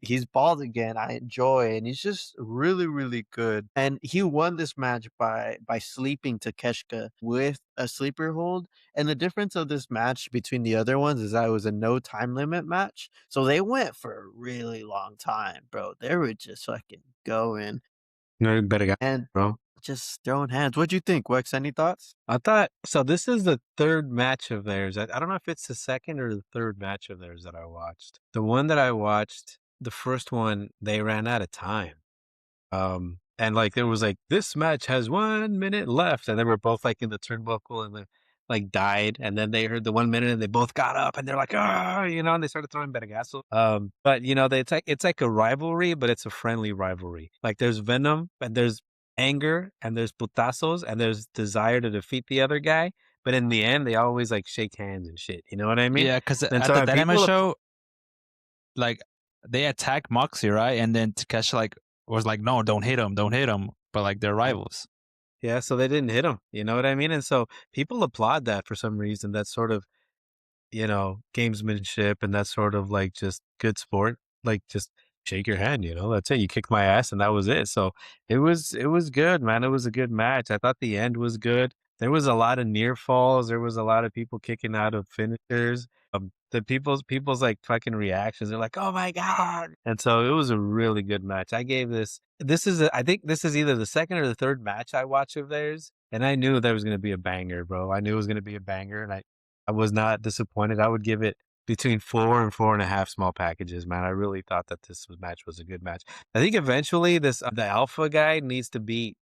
he's bald again, I enjoy, and he's just really, really good. And he won this match by sleeping Takeshita with a sleeper hold. And the difference of this match between the other ones is that it was a no time limit match. So they went for a really long time, bro. They were just fucking going No, better guy, and bro. just throwing hands. What'd you think, Wex? Any thoughts? I thought so. This is the third match of theirs. I don't know if it's the second or the third match of theirs that I watched. The one that I watched, the first one, they ran out of time. And like there was like this match has 1 minute left, and they were both like in the turnbuckle and they like died, and then they heard the 1 minute and they both got up and they're like, ah, and they started throwing Betagasso. But it's like a rivalry, but it's a friendly rivalry. Like there's venom and there's anger and there's putazos and there's desire to defeat the other guy. But in the end, they always like shake hands and shit. You know what I mean? Yeah, because And at so the when Dynamite people, show, like they attack Moxie, right? And then Takesha like was like, "No, don't hit him, don't hit him." But like they're rivals. yeah, so they didn't hit him. You know what I mean? And so people applaud that for some reason. That's sort of gamesmanship and that sort of like just good sport. Like just shake your hand, that's it. You kicked my ass and that was it. So it was good, man. It was a good match. I thought the end was good. There was a lot of near falls. There was a lot of people kicking out of finishers. The people's like fucking reactions. They're like, "Oh my god!" And so it was a really good match. I gave this. I think this is either the second or the third match I watched of theirs, and I knew there was going to be a banger, bro. I knew it was going to be a banger, and I was not disappointed. I would give it between 4 and 4.5 small packages, man. I really thought that match was a good match. I think eventually the alpha guy needs to beat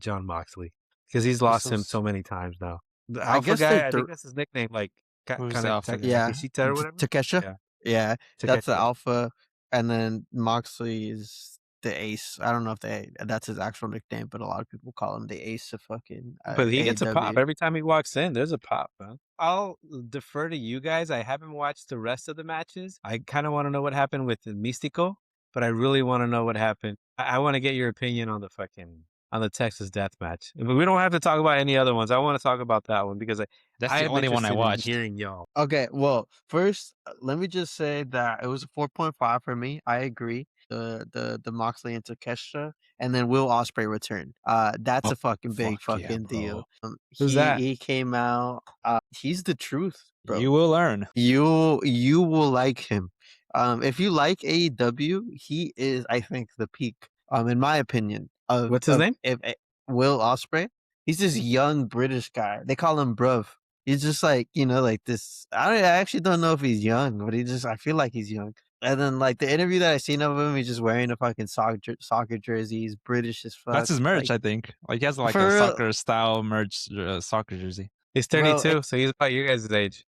John Moxley because he's This lost him was, so many times now. The I alpha guess they guy, I think that's his nickname, like Who's kind the of alpha guy? Yeah, Takeshita or whatever. Takesha. Yeah, Yeah, that's the Takeshi. alpha, and then Moxley is the ace. I don't know if that's his actual nickname, but a lot of people call him the ace of fucking But he gets a pop AEW. every time he walks in. There's a pop, man. I'll defer to you guys. I haven't watched the rest of the matches. I kind of want to know what happened with the Mystico, but I really want to know what happened. I want to get your opinion on the Texas Death Match. But we don't have to talk about any other ones. I want to talk about that one because That's I the am only one I interested in watched. hearing y'all. Okay, well, first, let me just say that it was a 4.5 for me. I agree. The Moxley and Takesha, and then Will Osprey returned. That's Oh, a fucking big fuck yeah, fucking bro. deal. Who's He that? he came out. He's the truth, bro. You will learn. You will like him. If you like AEW, he is, I think, the peak. In my opinion, What's his name? if Will Osprey, he's this young British guy. They call him Bruv. He's just like like this. I actually don't know if he's young, but I feel like he's young. And then like the interview that I seen of him, he's just wearing a fucking soccer jersey. He's British as That's fuck. his merch, Like I think. Like he has like a for real, soccer style merch, soccer jersey. He's bro. 32, so he's about you guys' age.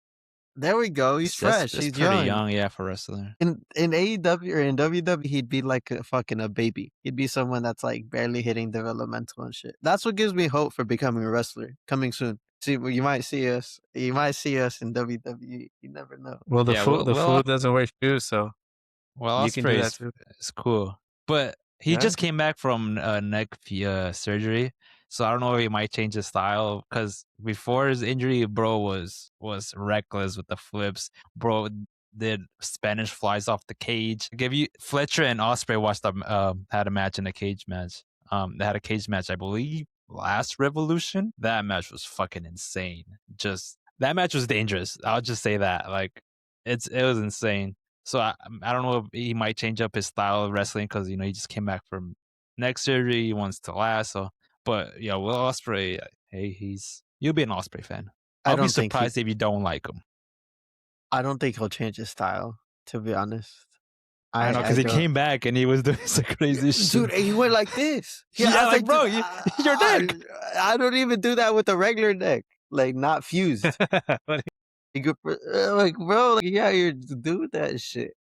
There we go. He's fresh. That's He's pretty young. young, yeah, for wrestler. In AEW or in WWE, he'd be like a baby. He'd be someone that's like barely hitting developmental and shit. That's what gives me hope for becoming a wrestler. Coming soon. See, well, you might see us. You might see us in WWE. You never know. Well, Yeah, the fool doesn't wear shoes, so you can do Osprey that too. is cool, but he Yeah. just came back from neck surgery, so I don't know if he might change his style. Because before his injury, bro was reckless with the flips. Bro did Spanish flies off the cage. Give you Fletcher and Osprey watched had a match in a cage match. They had a cage match, I believe, last Revolution. That match was fucking insane. Just that match was dangerous. I'll just say that. Like it was insane. So I don't know if he might change up his style of wrestling because he just came back from neck surgery. He wants to last. So, but yeah, Will Osprey, hey, you'll be an Osprey fan. I I'll be don't think he. surprised if you don't like him. I don't think he'll change his style. To be honest, I know I because he don't. came back and he was doing some crazy Dude, shit. he went like this. Yeah, I Yeah, was like like, bro, dude, your neck. I don't even do that with a regular neck, like not fused. You could, like, bro, like, yeah, you're doing that shit.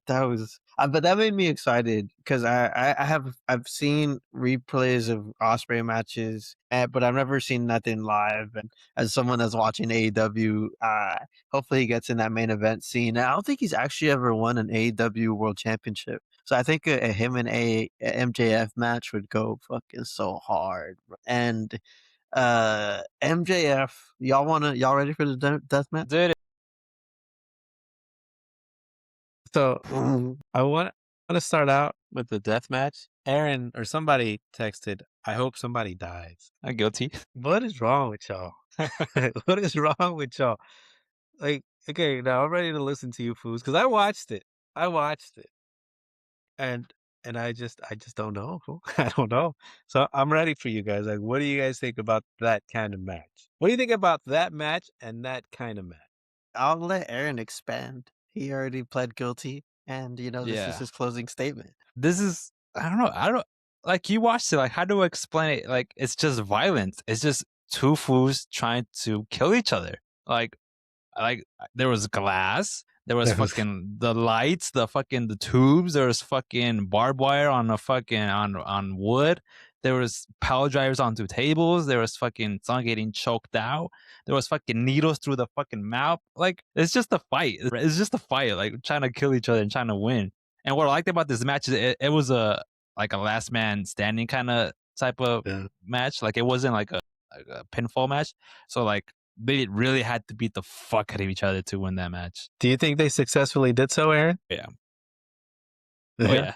That was, but that made me excited because I've seen replays of Osprey matches, but I've never seen nothing live. And as someone that's watching AEW, hopefully he gets in that main event scene. And I don't think he's actually ever won an AEW World Championship, so I think a him and a MJF match would go fucking so hard. And MJF, y'all ready for the death match? Dude, So I want to start out with the death match. Aaron or somebody texted, "I hope somebody dies." I'm guilty. What is wrong with y'all? What is wrong with y'all? Like, okay, now I'm ready to listen to you fools because I watched it. I watched it, and I just don't know. Fool. I don't know. So I'm ready for you guys. Like, what do you guys think about that kind of match? What do you think about that match and that kind of match? I'll let Aaron expand. He already pled guilty, and this is Yeah, his closing statement. this is I don't know. I don't like you watched it. Like, how do I explain it? Like, it's just violence. It's just two fools trying to kill each other. Like there was glass, there was fucking the lights, the tubes, there was fucking barbed wire on a fucking on wood, there was power drivers onto tables, there was fucking someone getting choked out, there was fucking needles through the fucking mouth. Like it's just a fight. It's just a fight, like trying to kill each other and trying to win. And what I liked about this match is it was a last man standing kind of type of Yeah. match. Like it wasn't like a pinfall match. So like they really had to beat the fuck out of each other to win that match. Do you think they successfully did so, Aaron? Yeah. Oh yeah.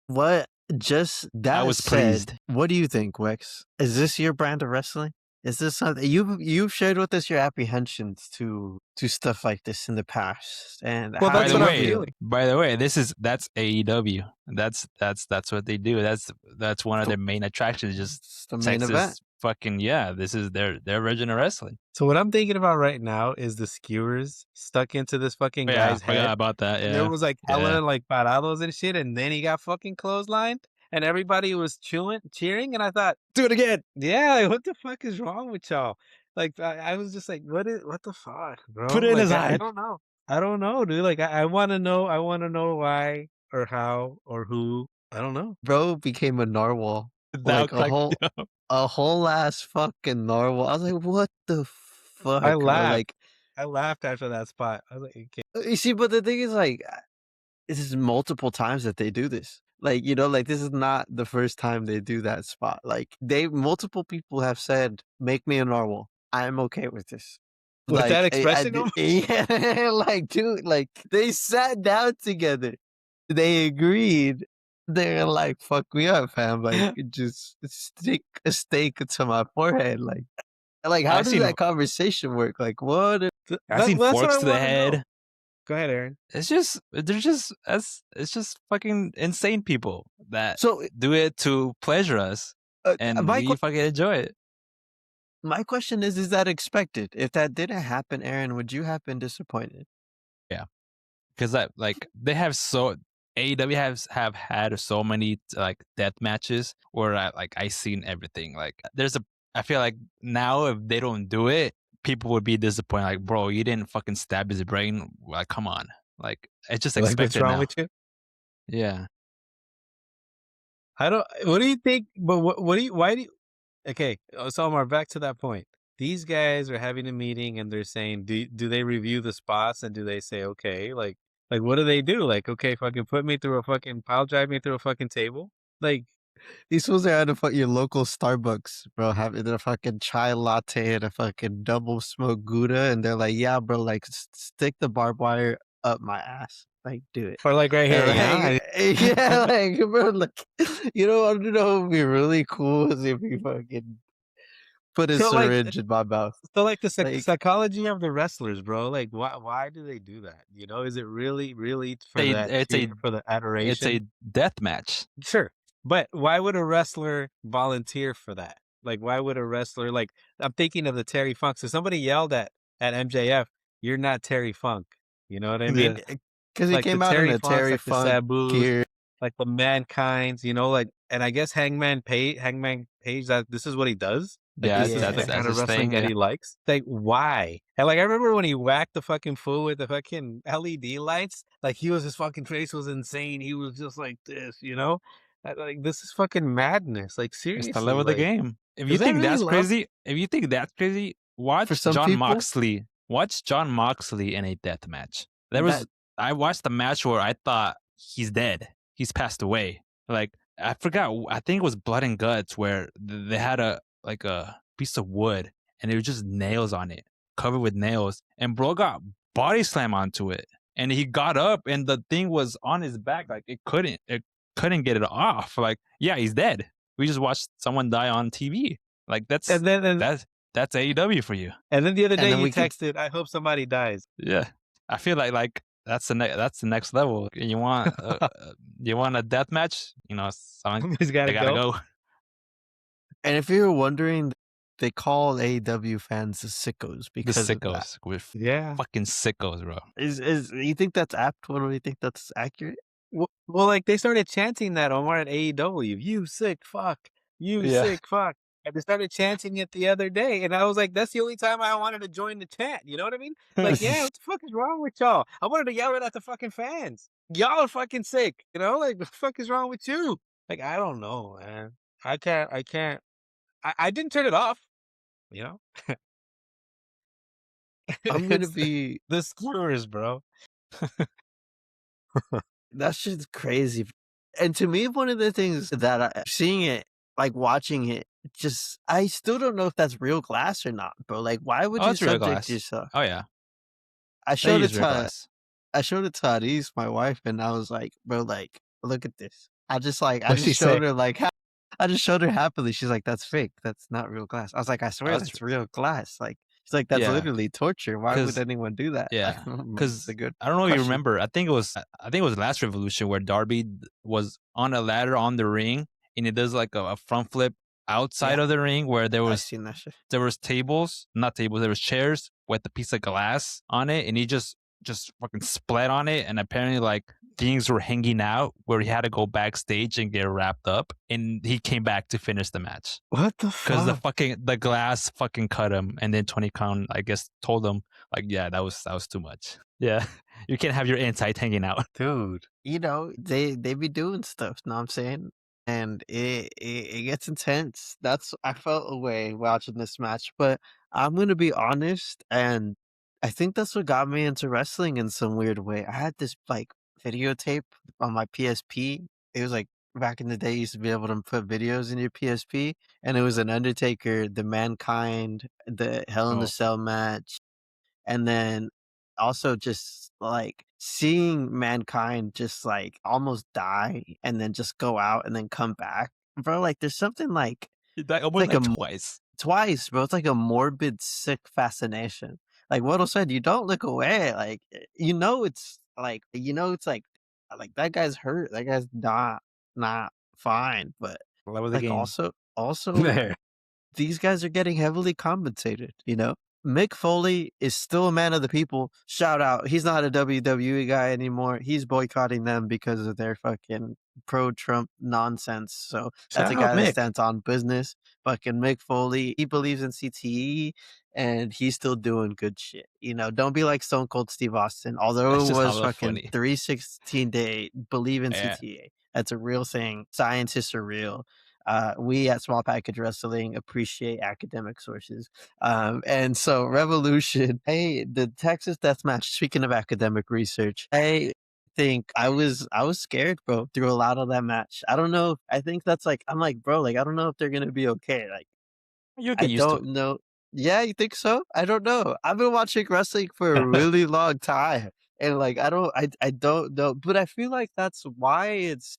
What just I that was said, pleased. what do you think, Wex? Is this your brand of wrestling? Is this something you've shared with us your apprehensions to stuff like this in the past? And Well, how By that's do the what you I'm way, feel? feeling. that's AEW. That's what they do. That's one of their main attractions. Just It's the main event. Texas fucking yeah. This is their version of wrestling. So what I'm thinking about right now is the skewers stuck into this fucking Yeah, guy's forgot head. about that. And there Yeah, was like hella like parados and shit, and then he got fucking clotheslined, and everybody was cheering, and I thought, do it again. yeah, like, what the fuck is wrong with y'all? Like I was just like, what the fuck, bro? Put it in Like his I eye. don't know. I don't know, dude. Like I wanna know why or how or who. I don't know. Bro became a narwhal. That Like cracked me up. a whole ass fucking narwhal. I was like, what the I fuck, bro? laughed. Like, I laughed after that spot. I was like, okay. you see, but the thing is, like, this is multiple times that they do this. Like, like this is not the first time they do that spot. Like, multiple people have said, "Make me a narwhal." I'm okay with this. With that Like, expression on yeah, like, dude, like they sat down together, they agreed. They're like, "Fuck me up, fam." Like, just stick a stake to my forehead. Like, how I does seen that conversation work? Like, what? I seen that's what I forks to the want to know. head. Go ahead, Aaron. It's just fucking insane people that So, do it to pleasure us, and my we fucking enjoy it. My question is that expected? If that didn't happen, Aaron, would you have been disappointed? Yeah, because that like they have so AEW have had so many like death matches where I seen everything. Like I feel like now if they don't do it, people would be disappointed. Like, bro, you didn't fucking stab his brain. Like, come on. Like, it's just Like, what's expected wrong now. with you? Yeah. I don't. What do you think? But what do you? Why do you? Okay, so Omar, back to that point. These guys are having a meeting and they're saying, do they review the spots and do they say, okay, like what do they do? Like, okay, fucking put me through a fucking pile drive me through a fucking table. Like, These fools are at your local Starbucks, bro, having their fucking chai latte and a fucking double smoked Gouda, and they're like, "Yeah, bro, like stick the barbed wire up my ass, like do it." or like right here, And you know? like, yeah, like, bro, like, I don't know, it'd be really cool is if you fucking put a So like, syringe in my mouth, the like psychology of the wrestlers, bro. Like, why do they do that? You know, is it really for that It's cheer, a for the it's adoration? a death match. Sure. But why would a wrestler volunteer for that? Like, why would a wrestler like I'm thinking of the Terry Funk. So somebody yelled at MJF, "You're not Terry Funk." You know what I mean? Yeah. because he Like the came out in Terry a Funks, Terry like the Funk Sabus, gear. like the Mankind's, you know, like and I guess Hangman Page, that this is what he does. Like Yeah, this is the Yeah, that's kind of his wrestling thing. that Yeah. he likes. Like why? And like I remember when he whacked the fucking fool with the fucking LED lights, like his fucking face was insane. He was just like this, you know? Like this is fucking madness. Like It's the love seriously, of the like game. is that really love If you think that's crazy, for watch some John people Moxley. Watch John Moxley in a death match. There was that I watched the match where I thought he's dead. He's passed away. Like I forgot. I think it was Blood and Guts where they had a piece of wood and it was just nails on it, covered with nails, and bro got body slam onto it, and he got up and the thing was on his back. Like it couldn't get it off. Like yeah, he's dead. We just watched someone die on TV. Like and then and, that's AEW for you. and then the other and day then you we could texted, I hope somebody dies. Yeah, I feel like that's the next level. You want a death match? You know, someone Somebody's they gotta gotta go. go. and if you were wondering, they call AEW fans the sickos The because of that. sickos. We're Yeah. fucking sickos, bro. Is you think that's apt? What do you think that's accurate? Well, like they started chanting that Omar at AEW, "You sick fuck, you Yeah. sick fuck," and they started chanting it the other day, and I was like, "That's the only time I wanted to join the chant." You know what I mean? Like, yeah, what the fuck is wrong with y'all? I wanted to yell it at the fucking fans. Y'all are fucking sick. You know, like what the fuck is wrong with you? Like, I don't know, man. I can't. I didn't turn it off. You know, I'm gonna it's be the skewers, bro. that's just crazy. And to me, one of the things that seeing it, like watching it, just I still don't know if that's real glass or not, bro. Like, why would Oh, you it's real subject glass. yourself? Oh yeah, I they showed it use real to glass. I showed it to Aris, my wife, and I was like, "Bro, like, look at this." I What'd just she say? showed her I just showed her happily. She's like, "That's fake. That's not real glass." I was like, "I Oh, swear it's that's real glass." Like, she's like, "That's yeah, literally torture. Why would cause anyone do that?" Like, yeah, it's a cause good I don't know if you question. remember. I think it was last Revolution where Darby was on a ladder on the ring and he does like a front flip outside Yeah, of the ring where I seen that shit. there was tables, not tables, there was chairs with a piece of glass on it, and he just fucking splat on it, and apparently like things were hanging out where he had to go backstage and get wrapped up, and he came back to finish the match What the because fuck? the glass fucking cut him, and then 20 Count I guess told him like yeah that was too much. Yeah, you can't have your insides hanging out. Dude. They be doing stuff, know what I'm saying? And it gets intense. That's I felt away watching this match, but I'm gonna be honest, and I think that's what got me into wrestling in some weird way. I had this like videotape on my PSP. It was like back in the day, you used to be able to put videos in your PSP, and it was an Undertaker, the Mankind, the Hell in the Oh, Cell match, and then also just like seeing Mankind just like almost die and then just go out and then come back, bro. Like there's something like he died it's almost like like twice. twice, bro. It's like a morbid, sick fascination. Like Waddle said, you don't look away. Like it's like that guy's hurt. That guy's not fine. But Love of the like game. also these guys are getting heavily compensated. Mick Foley is still a man of the people. Shout out. He's not a WWE guy anymore. He's boycotting them because of their fucking pro-Trump nonsense. So that's Shout a out guy that Mick. stands on business. Fucking Mick Foley. He believes in CTE and he's still doing good shit. You know, don't be like Stone Cold Steve Austin. Although That's it just was hella fucking funny. 316 day, believe in Yeah. CTA. That's a real thing. Scientists are real. We at Small Package Wrestling appreciate academic sources. And so Revolution, hey, the Texas death match, speaking of academic research, I think I was scared, bro, through a lot of that match. I don't know. I think that's like I'm like, bro, like I don't know if they're gonna be okay. Like You'll I get used to don't it. know. Yeah, you think so? I don't know. I've been watching wrestling for a really long time. And like I don't know. But I feel like that's why it's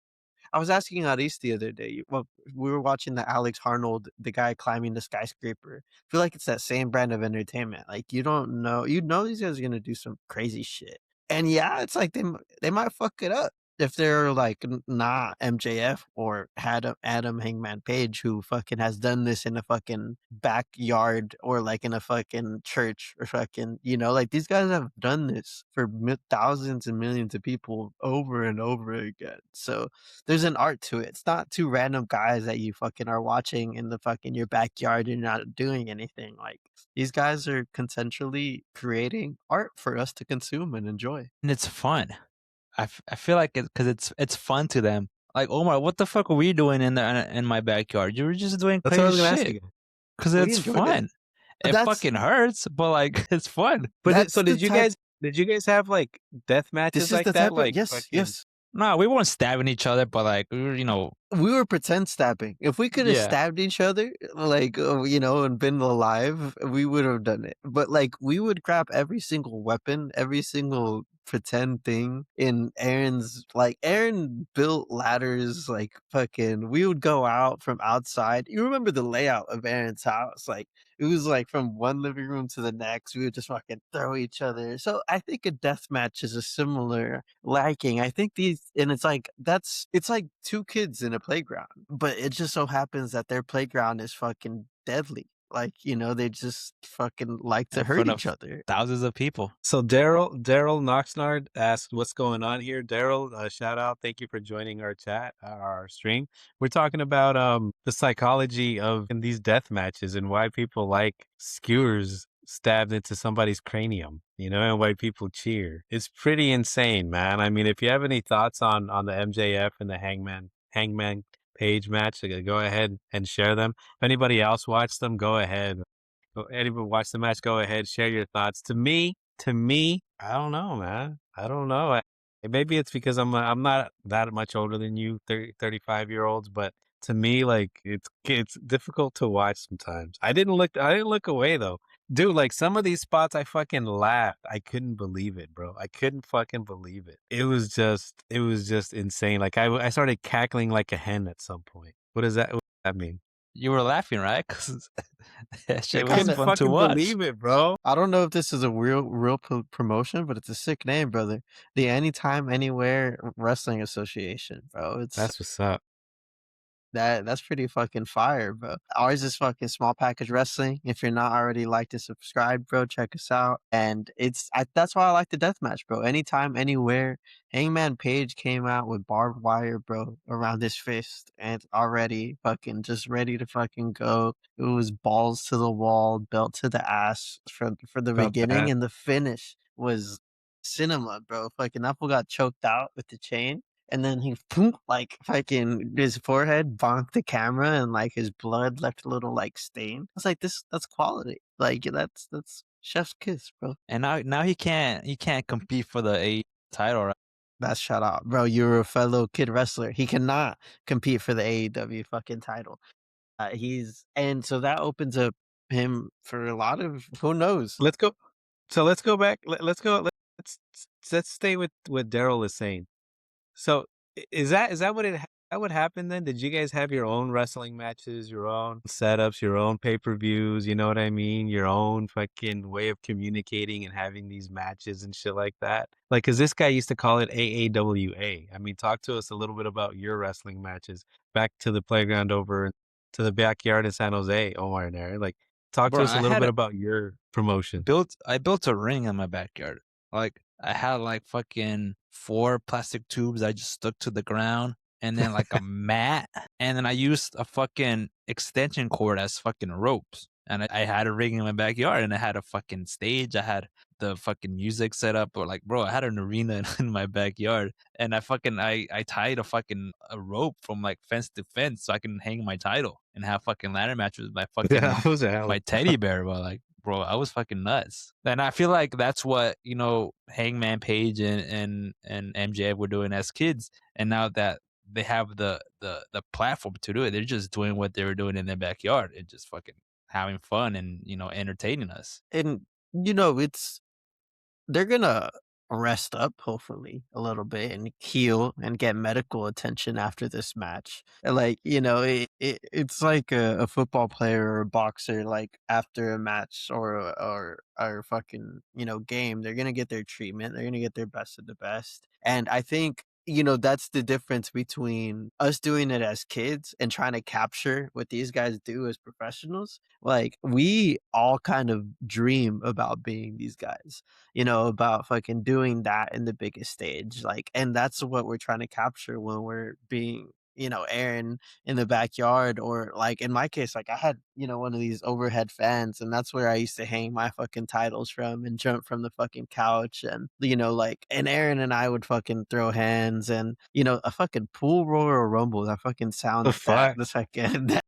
I was asking Aris the other day. Well, we were watching the Alex Arnold, the guy climbing the skyscraper. I feel like it's that same brand of entertainment. Like you don't know, you know these guys are gonna do some crazy shit. And yeah, it's like they might fuck it up if they're like not MJF or Adam Hangman Page who fucking has done this in a fucking backyard or like in a fucking church or fucking like these guys have done this for thousands and millions of people over and over again. So there's an art to it. It's not two random guys that you fucking are watching in the fucking your backyard and you're not doing anything. Like these guys are consensually creating art for us to consume and enjoy. And it's fun. I feel like because it's fun to them. Like, Omar, what the fuck were we doing in my backyard? You were just doing That's what I crazy was gonna ask shit you. because We it's enjoyed it. fun. But It fucking hurts, but like it's fun. that's So the type did you guys have like death this matches is like the that? type of Like yes, fucking yes. No, we weren't stabbing each other, but like we were. We were pretend stabbing. If we could have Yeah, stabbed each other, like, and been alive, we would have done it. But like, we would grab every single weapon, every single pretend thing in Aaron's. Like, Aaron built ladders, like, fucking. We would go out from outside. You remember the layout of Aaron's house? Like, it was like from one living room to the next. We would just fucking throw each other. So I think a death match is a similar liking. I think and it's like two kids in a playground, but it just so happens that their playground is fucking deadly. Like, they just fucking like to in hurt front each of other. thousands of people. So Daryl Knoxnard asked, "What's going on here?" Daryl, shout out! Thank you for joining our chat, our stream. We're talking about the psychology of in these death matches and why people like skewers stabbed into somebody's cranium, and why people cheer. It's pretty insane, man. I mean, if you have any thoughts on the MJF and the Hangman Page match, go ahead and share them. If anybody else watched them, go ahead. Anybody watch the match, go ahead, share your thoughts. To me, I don't know, man. I don't know. Maybe it's because I'm not that much older than you, 35-year-olds, but to me, like it's difficult to watch sometimes. I didn't look away though. Dude, like some of these spots I fucking laughed. I couldn't believe it, bro. I couldn't fucking believe it. It was just insane. Like I started cackling like a hen at some point. What does that mean? You were laughing, right? Because that I shit was Kind couldn't of. fun to fucking watch. believe it, bro. I don't know if this is a real promotion, but it's a sick name, brother. The Anytime Anywhere Wrestling Association, bro. It's That's what's up. that's pretty fucking fire, bro. Ours is fucking Small Package Wrestling. If you're not already liked and subscribed, bro, check us out. And that's why I like the deathmatch, bro. Anytime, anywhere. Hangman Page came out with barbed wire, bro, around his fist, and already fucking just ready to fucking go. It was balls to the wall, belt to the ass for the Felt beginning, bad. and the finish was cinema, bro. Fucking Apple got choked out with the chain. And then he like fucking his forehead bonked the camera and like his blood left a little like stain. I was like, that's quality. Like that's chef's kiss, bro. And now he can't compete for the A title, right? That's shout out. Bro, you're a fellow kid wrestler. He cannot compete for the AEW fucking title. And so that opens up him for a lot of who knows. Let's go. So let's go back. Let's go. Let's stay with what Daryl is saying. So is that that would happen then? Did you guys have your own wrestling matches, your own setups, your own pay-per-views, you know what I mean? Your own fucking way of communicating and having these matches and shit like that? Like, cause this guy used to call it AAWA. I mean, talk to us a little bit about your wrestling matches back to the playground over to the backyard in San Jose, Omar and Aaron. Like, talk to Bro, us a I little had bit a about your promotion. I built a ring in my backyard. Like I had like fucking 4 plastic tubes I just stuck to the ground and then like a mat and then I used a fucking extension cord as fucking ropes. And I had a ring in my backyard and I had a fucking stage. I had the fucking music set up or like bro, I had an arena in my backyard and I tied a rope from like fence to fence so I can hang my title and have fucking ladder matches with Yeah, that was a hell. my teddy bear, but like, bro, I was fucking nuts. And I feel like that's what, Hangman Page and MJF were doing as kids. And now that they have the platform to do it, they're just doing what they were doing in their backyard and just fucking having fun and, entertaining us. And it's they're gonna rest up hopefully a little bit and heal and get medical attention after this match. And, like, it's like a football player or a boxer, like after a match or fucking game, they're gonna get their treatment, they're gonna get their best of the best. And I think that's the difference between us doing it as kids and trying to capture what these guys do as professionals. Like, we all kind of dream about being these guys, about fucking doing that in the biggest stage. Like, and that's what we're trying to capture when we're being, Aaron in the backyard, or like in my case, like I had, one of these overhead fans, and that's where I used to hang my fucking titles from and jump from the fucking couch. And, like, and Aaron and I would fucking throw hands and, a fucking pool Royal Rumble, that fucking sound The like that, fuck? the fucking,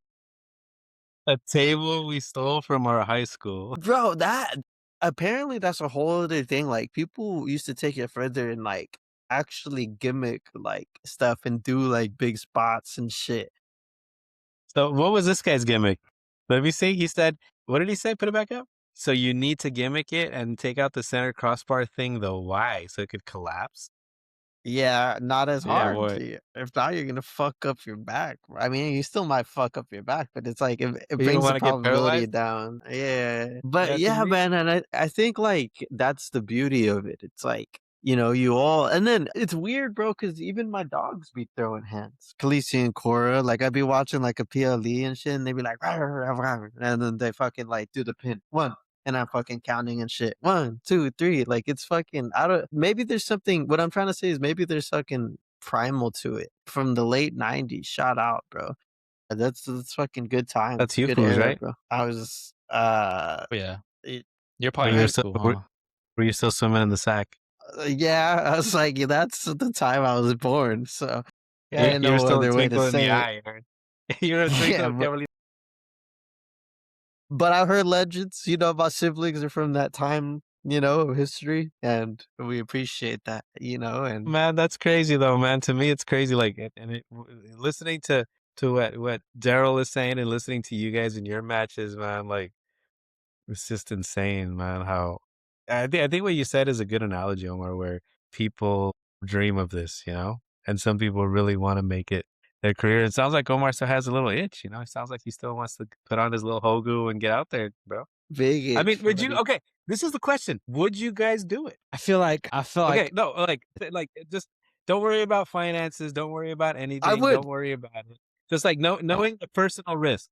A table we stole from our high school. bro, that apparently that's a whole other thing. Like, people used to take it further and like actually gimmick like stuff and do like big spots and shit. So what was this guy's gimmick? Let me see. He said, what did he say? Put it back up. So you need to gimmick it and take out the center crossbar thing, though. Why? So it could collapse? Yeah, not as Yeah, hard. boy. If not, you're gonna fuck up your back. I mean, you still might fuck up your back, but it's like it You don't brings the want to get probability paralyzed? down. Yeah. But Yeah, to yeah, me. man, and I think like that's the beauty of it. It's like, you all, and then it's weird, bro, because even my dogs be throwing hands. Khaleesi and Cora, like I'd be watching like a PLE and shit, and they'd be like, "Rawr, rawr, rawr," and then they fucking like do the pin. One, and I'm fucking counting and shit. 1, 2, 3. Like, it's fucking I don't maybe there's something what I'm trying to say is maybe there's fucking primal to it from the late 90s. Shout out, bro. That's fucking good That's times, you good fools, era, right? bro. I was Oh, yeah. it, You're Or probably in you're high still, school, huh? were you still swimming in the sack? yeah, I was like, yeah, that's the time I was born. So yeah, I You, didn't you were know still a other way to twinkle in the say it. eye, Aaron. You were a twinkle. Yeah, You can't believe. but I heard legends, my siblings are from that time, of history, and we appreciate that, and Man, that's crazy though, man. To me, it's crazy. Like, listening to what Daryl is saying and listening to you guys in your matches, man. Like, it's just insane, man. How I think what you said is a good analogy, Omar, where people dream of this, and some people really want to make it their career. It sounds like Omar still has a little itch, It sounds like he still wants to put on his little hogu and get out there, bro. big I itch, mean, would you? buddy. Okay, this is the question: would you guys do it? I feel like Okay, no, like, just don't worry about finances. Don't worry about I anything. Don't would. worry about it. Just like knowing the personal risk.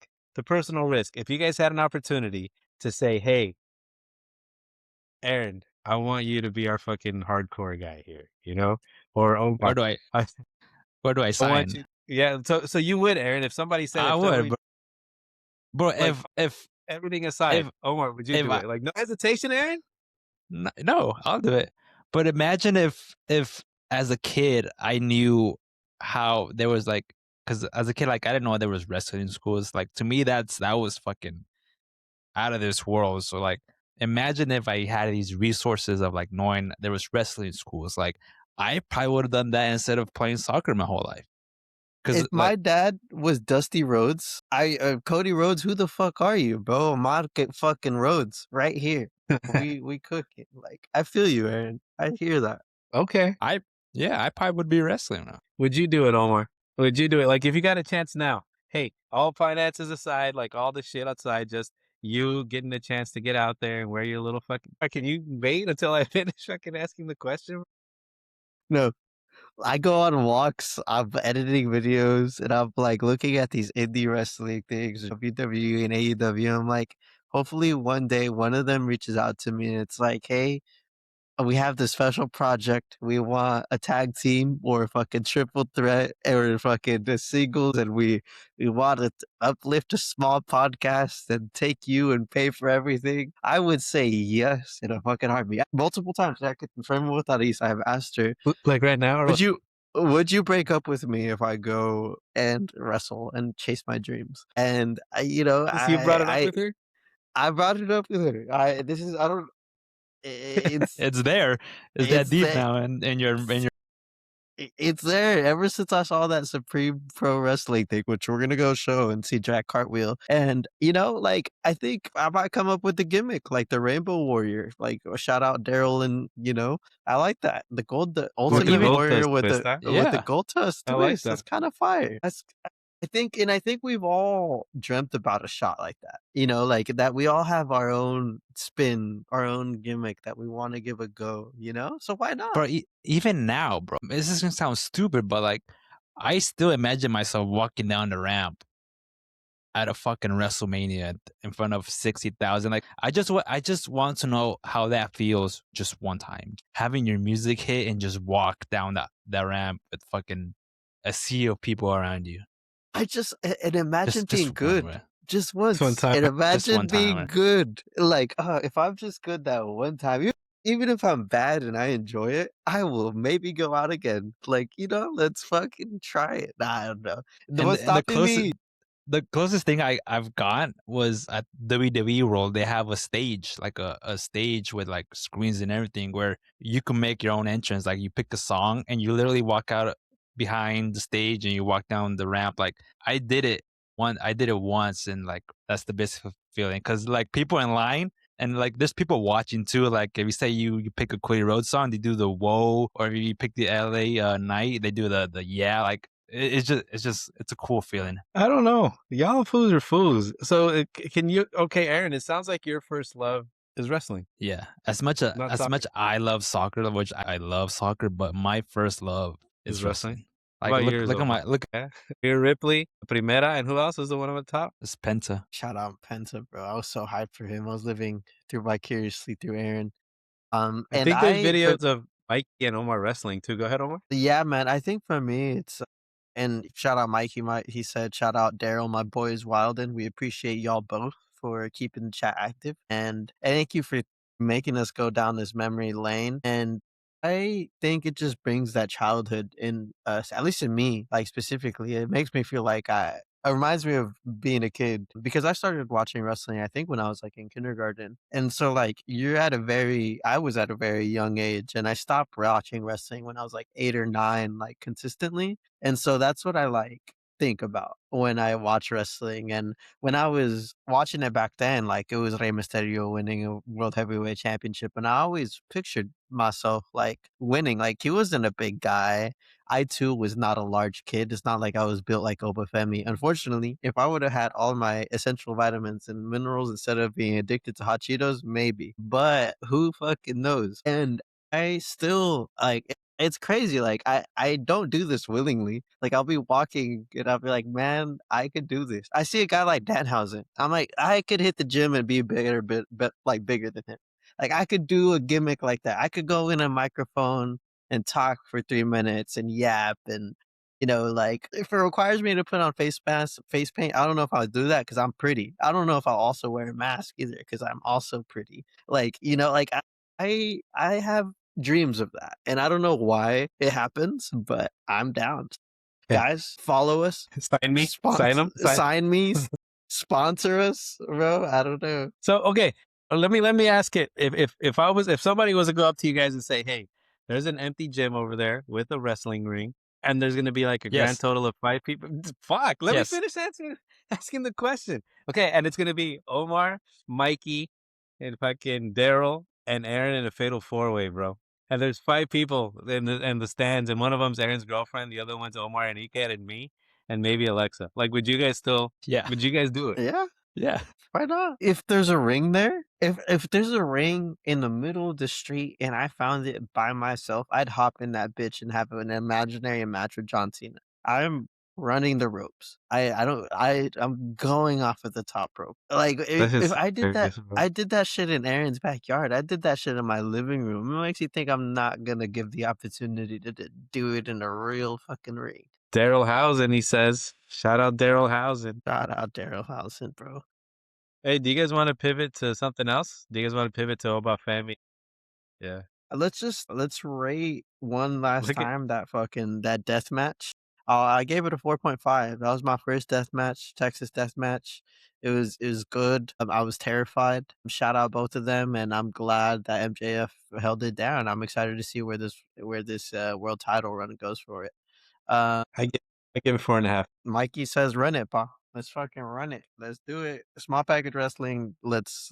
If you guys had an opportunity to say, "Hey, Aaron, I want you to be our fucking hardcore guy here," or where Omar, do I I, where do I I want sign? you. Yeah, so you would, Aaron, if somebody said I if would, somebody bro. like If everything if aside, Omar, would you if do I it? Like no hesitation, Aaron. no, I'll do it. But imagine if as a kid I knew how there was like because as a kid like I didn't know there was wrestling in schools. Like to me that was fucking out of this world. So like imagine if I had these resources of like knowing there was wrestling schools. Like I probably would have done that instead of playing soccer my whole life. If Because like my dad was Dusty Rhodes, Cody Rhodes, who the fuck are you, bro? Market fucking Rhodes, right here. We cook it. Like, I feel you, Aaron. I hear that. Okay. I yeah, I probably would be wrestling now. Would you do it, Omar? Would you do it? Like, if you got a chance now, hey, all finances aside, like all the shit outside, just you getting the chance to get out there and wear your little fucking. Can you wait until I finish fucking asking the question? No, I go on walks. I'm editing videos, and I'm like looking at these indie wrestling things, WWE and AEW. I'm like, hopefully one day one of them reaches out to me and it's like, hey, we have this special project. We want a tag team or a fucking triple threat or fucking the singles, and we want to uplift a small podcast and take you and pay for everything. I would say yes in a fucking heartbeat. Multiple times I could confirm it with Alice. I have asked her, Like right now, or would what? you break up with me if I go and wrestle and chase my dreams? And So you brought it up with her? I brought it up with her. I don't. It's It's there. It's that it's deep the now, and your it's there ever since I saw that Supreme Pro Wrestling thing, which we're gonna go show and see Jack Cartwheel. And like I think I might come up with the gimmick, like the Rainbow Warrior. Like shout out Daryl, and I like that. The With the Ultimate even gold Warrior dust with twist, the huh? with the yeah. Gold Tusk I like twist. that. That's kind of fire. I think we've all dreamt about a shot like that. Like that we all have our own spin, our own gimmick that we want to give a go. So why not? Bro, even now, bro, this is gonna sound stupid, but like, I still imagine myself walking down the ramp at a fucking WrestleMania in front of 60,000. Like, I just want to know how that feels just one time, having your music hit and just walk down that ramp with fucking a sea of people around you, And imagine just being one good way, just This one once, time. and just one imagine being time. good. Like, if I'm just good that one time, even if I'm bad and I enjoy it, I will maybe go out again. Like, let's fucking try it. Nah, I don't know. And What's stopping me? the closest thing I've got was at WWE World. They have a stage, like a stage with like screens and everything, where you can make your own entrance. Like you pick a song and you literally walk out behind the stage and you walk down the ramp. Like I did it once, and like that's the best feeling because like people in line. And like, there's people watching too. Like, if you say you pick a Cody Rhodes song, they do the "Whoa," or if you pick the LA Night, they do the "Yeah." Like, it's a cool feeling. I don't know. Y'all fools are fools. So can you? Okay, Aaron. It sounds like your first love is wrestling, Yeah, not as soccer. much I love soccer, which I love soccer, but my first love Is is wrestling. wrestling. How Like, about yours, look at Omar? my look Yeah. Rhea Ripley, Primera, and who else is the one on the top? at this Penta. Shout out Penta, bro. I was so hyped for him. I was living through vicariously through Aaron. I think there's videos of Mikey and Omar wrestling too. Go ahead, Omar. Yeah, man. I think for me, it's and shout out Mike. He said shout out Daryl, my boys Wilden. We appreciate y'all both for keeping the chat active, and thank you for making us go down this memory lane. And I think it just brings that childhood in us, at least in me, like specifically. It makes me feel like It reminds me of being a kid because I started watching wrestling, I think, when I was like in kindergarten. And so, like, I was at a very young age and I stopped watching wrestling when I was like 8 or 9, like consistently. And so that's what I like think about when I watch wrestling. And when I was watching it back then, like it was Rey Mysterio winning a World Heavyweight Championship. And I always pictured myself like winning. Like he wasn't a big guy. I too was not a large kid. It's not like I was built like Oba Femi. Unfortunately, if I would have had all my essential vitamins and minerals instead of being addicted to hot Cheetos, maybe. But who fucking knows? And I still it's crazy. Like I don't do this willingly. Like I'll be walking and I'll be like, man, I could do this. I see a guy like Danhausen. I'm like, I could hit the gym and be bigger, but like bigger than him. Like I could do a gimmick like that. I could go in a microphone and talk for 3 minutes and yap and like if it requires me to put on face paint, I don't know if I'll do that because I'm pretty. I don't know if I'll also wear a mask either because I'm also pretty. Like like I have dreams of that, and I don't know why it happens, but I'm down. Okay. Guys, follow us, Sign me. Sign them. Sign. sign me, sponsor us, bro. I don't know. So okay, let me ask it. If somebody was to go up to you guys and say, "Hey, there's an empty gym over there with a wrestling ring, and there's going to be like a grand Yes, total of 5 people." Fuck, let me yes, finish asking the question. Okay, and it's going to be Omar, Mikey, and fucking Daryl and Aaron in a fatal four-way, bro. And there's 5 people in the stands, and one of them's Aaron's girlfriend, the other one's Omar and Ike and me, and maybe Alexa. Like, yeah, would you guys do it? Yeah. yeah. Why not? If there's a ring there, if there's a ring in the middle of the street and I found it by myself, I'd hop in that bitch and have an imaginary match with John Cena. running the ropes. I don't I'm going off of the top rope. Like This if is I did that, serious, bro. I did that shit in Aaron's backyard. I did that shit in my living room. It makes you think I'm not gonna give the opportunity to do it in a real fucking ring. Daryl Housen, he says. Shout out Daryl Housen. Shout out Daryl Housen, bro. Hey, do you guys want to pivot to something else? Do you guys want to pivot to Oba Femi? Yeah. Let's rate one last Look at time that death match. I gave it a 4.5. That was my first death match, Texas death match. It was good. I was terrified. Shout out both of them, and I'm glad that MJF held it down. I'm excited to see where this world title run goes for it. Uh, I give I give it 4.5. Mikey says, "Run it, pa. Let's fucking run it. Let's do it. Small package wrestling. Let's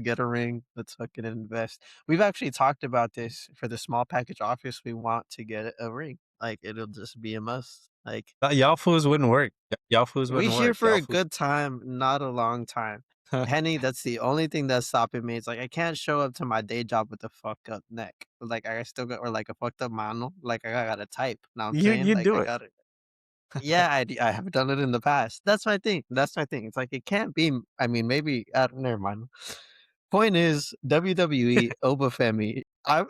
get a ring. Let's fucking invest." We've actually talked about this for the small package office. We want to get a ring. Like it'll just be a must. Like Y'all fools wouldn't work. Y'all fools we wouldn't here work. for a good time, not a long time. Henny, that's the only thing that's stopping me. It's like I can't show up to my day job with a fucked up neck. Like I still got or like a fucked up mano. Like I gotta type. Know what I'm saying? You Like do I it. gotta yeah, I have done it in the past. That's my thing. That's my thing. It's like it can't be. I mean, maybe. Never mind. Point is, WWE Oba Femi. I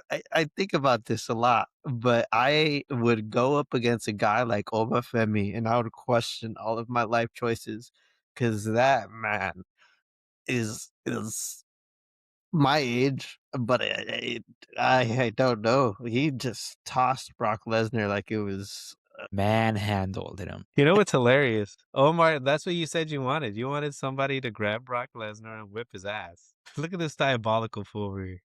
think about this a lot, but I would go up against a guy like Oba Femi, and I would question all of my life choices because that man is my age, but I don't know. He just tossed Brock Lesnar like it was Manhandled him. You know what's hilarious? Omar, that's what you said you wanted. You wanted somebody to grab Brock Lesnar and whip his ass. Look at this diabolical foolery.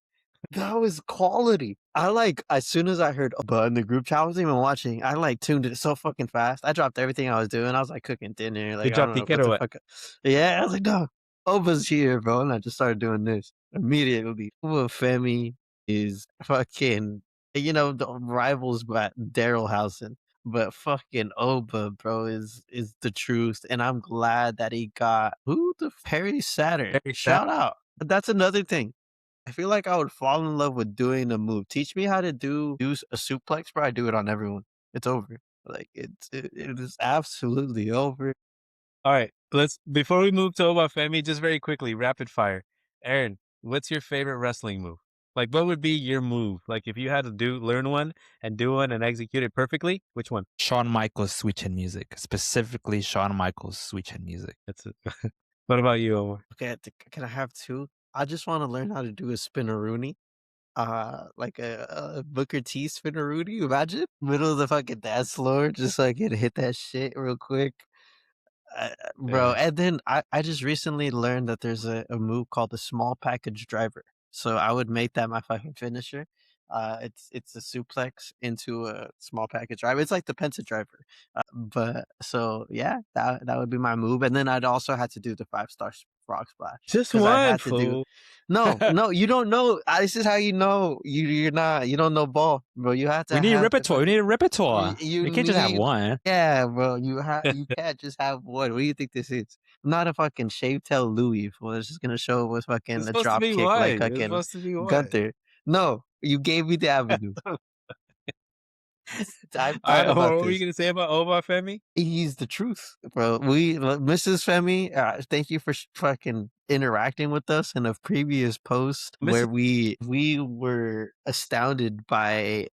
that was quality. I like as soon as I heard Oba in the group chat, I wasn't even watching. I like tuned it so fucking fast. I dropped everything I was doing. I was like cooking dinner. You Like I dropped don't know ticket what or the what? fuck. Yeah, I was like, no, Oba's here, bro. And I just started doing this immediately. Oba Femi is fucking, the rivals but Daryl Housen. But fucking Oba, bro, is the truth. And I'm glad that he got who the Perry Saturn. Very sad. Shout out. That's another thing. I feel like I would fall in love with doing a move. Teach me how to do a suplex, bro. I do it on everyone. It's over. Like it is absolutely over. All right, before we move to Oba Femi, just very quickly, rapid fire. Aaron, what's your favorite wrestling move? Like, what would be your move? Like, if you had to learn one and do one and execute it perfectly, which one? Shawn Michaels switching music, specifically Shawn Michaels switching music. That's it. What about you, Omar? Okay, can I have two? I just want to learn how to do a spinneroonie. Like a Booker T spinneroonie. Imagine middle of the fucking dance floor, just so I can hit that shit real quick. Bro, Yeah. and then I just recently learned that there's a move called the small package driver. So I would make that my fucking finisher. It's a suplex into a small package driver. It's like the Penta driver. But so yeah, that would be my move. And then I'd also have to do the 5-star frog splash Just because I'd one, have to do. fool. No, you don't know. This is how you know you don't know ball, bro. You have We to need have the repertoire. We fucking. need a You, repertoire. you We can't just have need one. yeah, bro. You can't just have one. What do you think this is? I'm not a fucking shave tail Louis fool. It's just gonna show with It's fucking a supposed to drop be kick one. like It's fucking supposed to be one. Gunther. No, you gave me the avenue. I've All right, thought Omar, about what were you this. gonna say about Oba Femi? He's the truth, bro. Mrs. Femi, thank you for fucking interacting with us in a previous post where Mrs. we were astounded by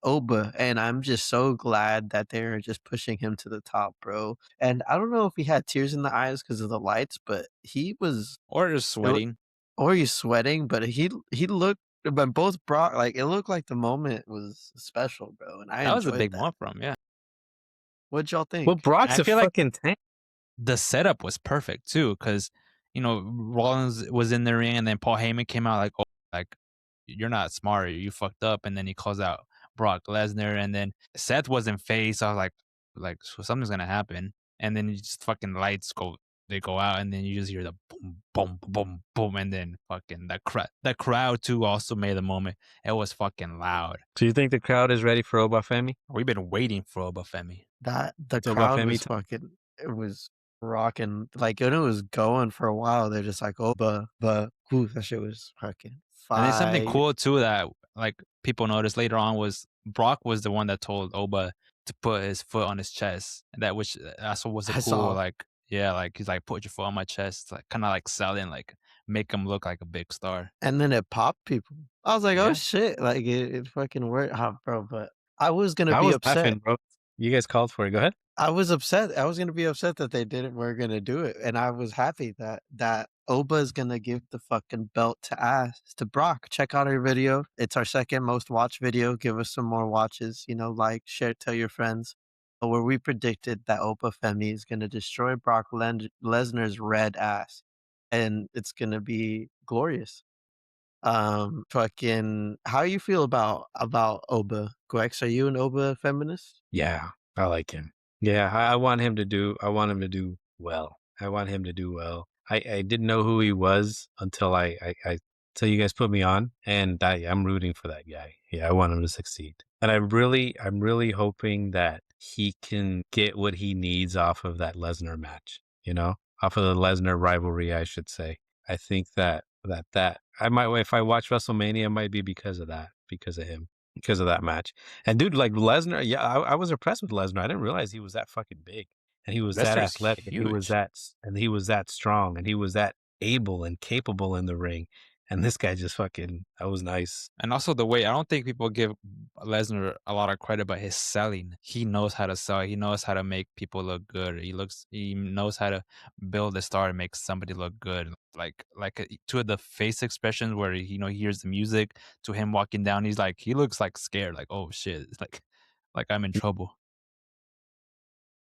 Oba, and I'm just so glad that they're just pushing him to the top, bro. And I don't know if he had tears in the eyes because of the lights, but he was, Or just it wa- sweating. or he's sweating, but he looked. But both Brock, like it looked like the moment was special, bro, and I That was a enjoyed big that. one from, yeah. What'd y'all Well, think? Brock's I a feel like fucking tank. the setup was perfect too, because Rollins was in the ring, and then Paul Heyman came out like, "Oh, like you're not smart, you fucked up," and then he calls out Brock Lesnar, and then Seth was in face. So I was like so something's gonna happen, and then you just fucking lights go out, and then you just hear the boom, boom, boom, boom, and then fucking the crowd too also made the moment. It was fucking loud. Do you think the crowd is ready for Oba Femi? We've been waiting for Oba Femi. That the It's Oba crowd Femi was time. fucking it was rocking, like, when it was going for a while, they're just like, "Oh, but ooh, that shit was fucking And then something fire." cool too that like people noticed later on was Brock was the one that told Oba to put his foot on his chest. And that's what was a I cool saw. like yeah, like he's like put your foot on my chest, like kind of like selling, like make him look like a big star. And then it popped people. I was like, "Oh Yeah. shit!" Like it fucking worked, bro. But I was gonna I be was upset. laughing, bro. You guys called for it. Go ahead. I was upset. I was gonna be upset that they didn't were gonna do it, and I was happy that Oba is gonna give the fucking belt to Brock. Check out our video. It's our second most watched video. Give us some more watches. You know, like, share, tell your friends. Where we predicted that Oba Femi is gonna destroy Lesnar's red ass, and it's gonna be glorious. Fucking, how you feel about Oba, Gwex? Are you an Oba feminist? Yeah, I like him. Yeah, I want him to do. I want him to do well. I want him to do well. I didn't know who he was until till you guys put me on, and I'm rooting for that guy. Yeah, I want him to succeed, and I'm really hoping that he can get what he needs off of that Lesnar match. You know, off of the Lesnar rivalry, I should say. I think that I might, if I watch WrestleMania, it might be because of that, because of him, because of that match. And dude, like Lesnar, yeah, I was impressed with Lesnar. I didn't realize he was that fucking big, and he was that Lester's athletic, and huge. he was that strong, and he was that able and capable in the ring. And this guy just fucking, that was nice. And also the way I don't think people give Lesnar a lot of credit, but his selling. He knows how to sell. He knows how to make people look good. He knows how to build a star and make somebody look good. Two of the face expressions where he hears the music to him walking down, he looks like scared, like oh shit, it's like I'm in trouble.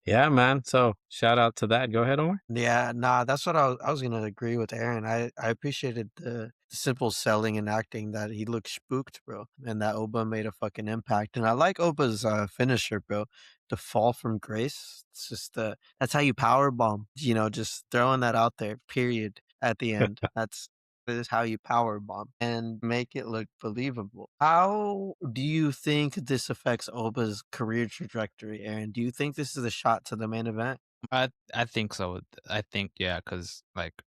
Yeah, man. So shout out to that. Go ahead, Omar. Yeah, nah, that's what I was gonna agree with Aaron. I appreciated the simple selling and acting that he looked spooked, bro, and that Oba made a fucking impact. And I like Oba's finisher, bro. The fall from grace. It's just that's how you power bomb. You know, just throwing that out there. Period. At the end. That is how you power bomb and make it look believable. How do you think this affects Oba's career trajectory, Aaron? Do you think this is a shot to the main event? I think so. I think yeah, because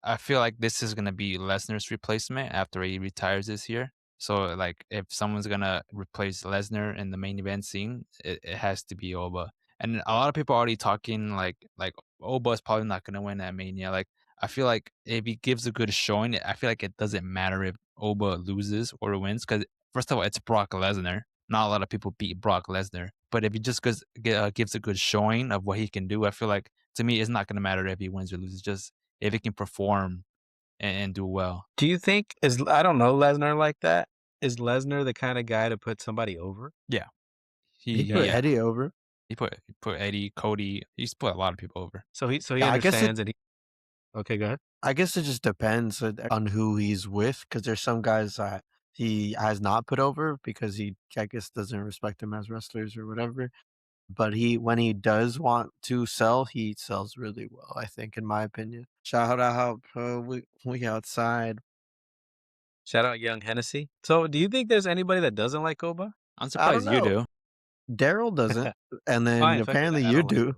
I feel like this is gonna be Lesnar's replacement after he retires this year. So like if someone's gonna replace Lesnar in the main event scene, it has to be Oba. And a lot of people are already talking like Oba is probably not gonna win at Mania. Like I feel like if he gives a good showing, I feel like it doesn't matter if Oba loses or wins because first of all, it's Brock Lesnar. Not a lot of people beat Brock Lesnar. But if he just gives a good showing of what he can do, I feel like to me, it's not gonna matter if he wins or loses, just if he can perform and do well. Do you think is, I don't know, Lesnar like that? Is Lesnar the kind of guy to put somebody over? Yeah, He put yeah, Eddie over. he put Eddie, Cody, he's put a lot of people over. So he Yeah, I guess it understands, and he, okay, go ahead. I guess it just depends on who he's with, because there's some guys that he has not put over because he, I guess, doesn't respect them as wrestlers or whatever. But when he does want to sell, he sells really well, I think, in my opinion. Shout out, we outside. Shout out Young Hennessy. So do you think there's anybody that doesn't like Oba? I'm I don't surprised you know. do. Daryl doesn't, and then Fine, fuck it. apparently I you don't like do. Oba.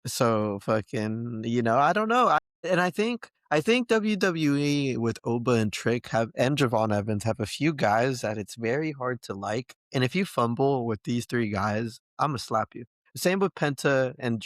So fucking, I don't know. I think WWE with Oba and Trick and Javon Evans have a few guys that it's very hard to like. And if you fumble with these three guys, I'm gonna slap you. Same with Penta and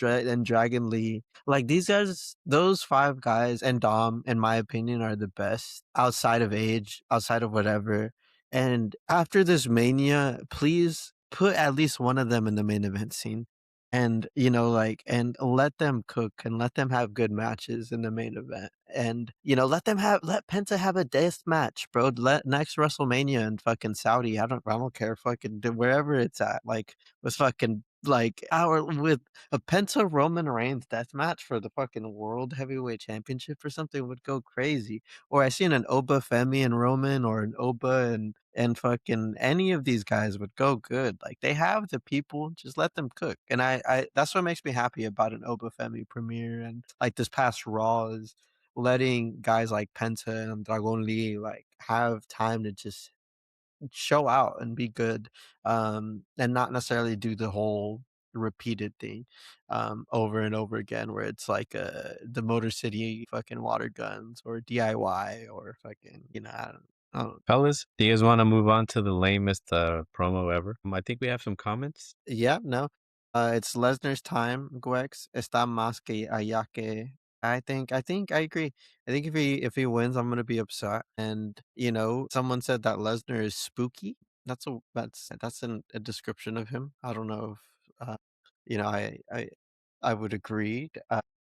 Dragon Lee. Like these guys, those five guys and Dom, in my opinion, are the best outside of age, outside of whatever. And after this mania, please put at least one of them in the main event scene and and let them cook and let them have good matches in the main event and let Penta have a death match, bro. Let next WrestleMania in fucking Saudi, I don't care, fucking wherever it's at, like with fucking like our with a Penta Roman Reigns death match for the fucking world heavyweight championship or something would go crazy. Or I seen an Oba Femi and Roman, or an Oba and fucking any of these guys would go good. Like they have the people, just let them cook. And I that's what makes me happy about an Oba Femi premiere and like this past Raw is letting guys like Penta and Dragon Lee like have time to just show out and be good, and not necessarily do the whole repeated thing over and over again where it's like the Motor City fucking water guns or DIY or fucking I don't. Fellas, do you guys want to move on to the lamest promo ever? I think we have some comments. Yeah, no. It's Lesnar's time, Gwex. Está más que allá que. I think I agree. I think if he wins, I'm gonna be upset. And someone said that Lesnar is spooky. That's a description of him. I don't know if you know I would agree.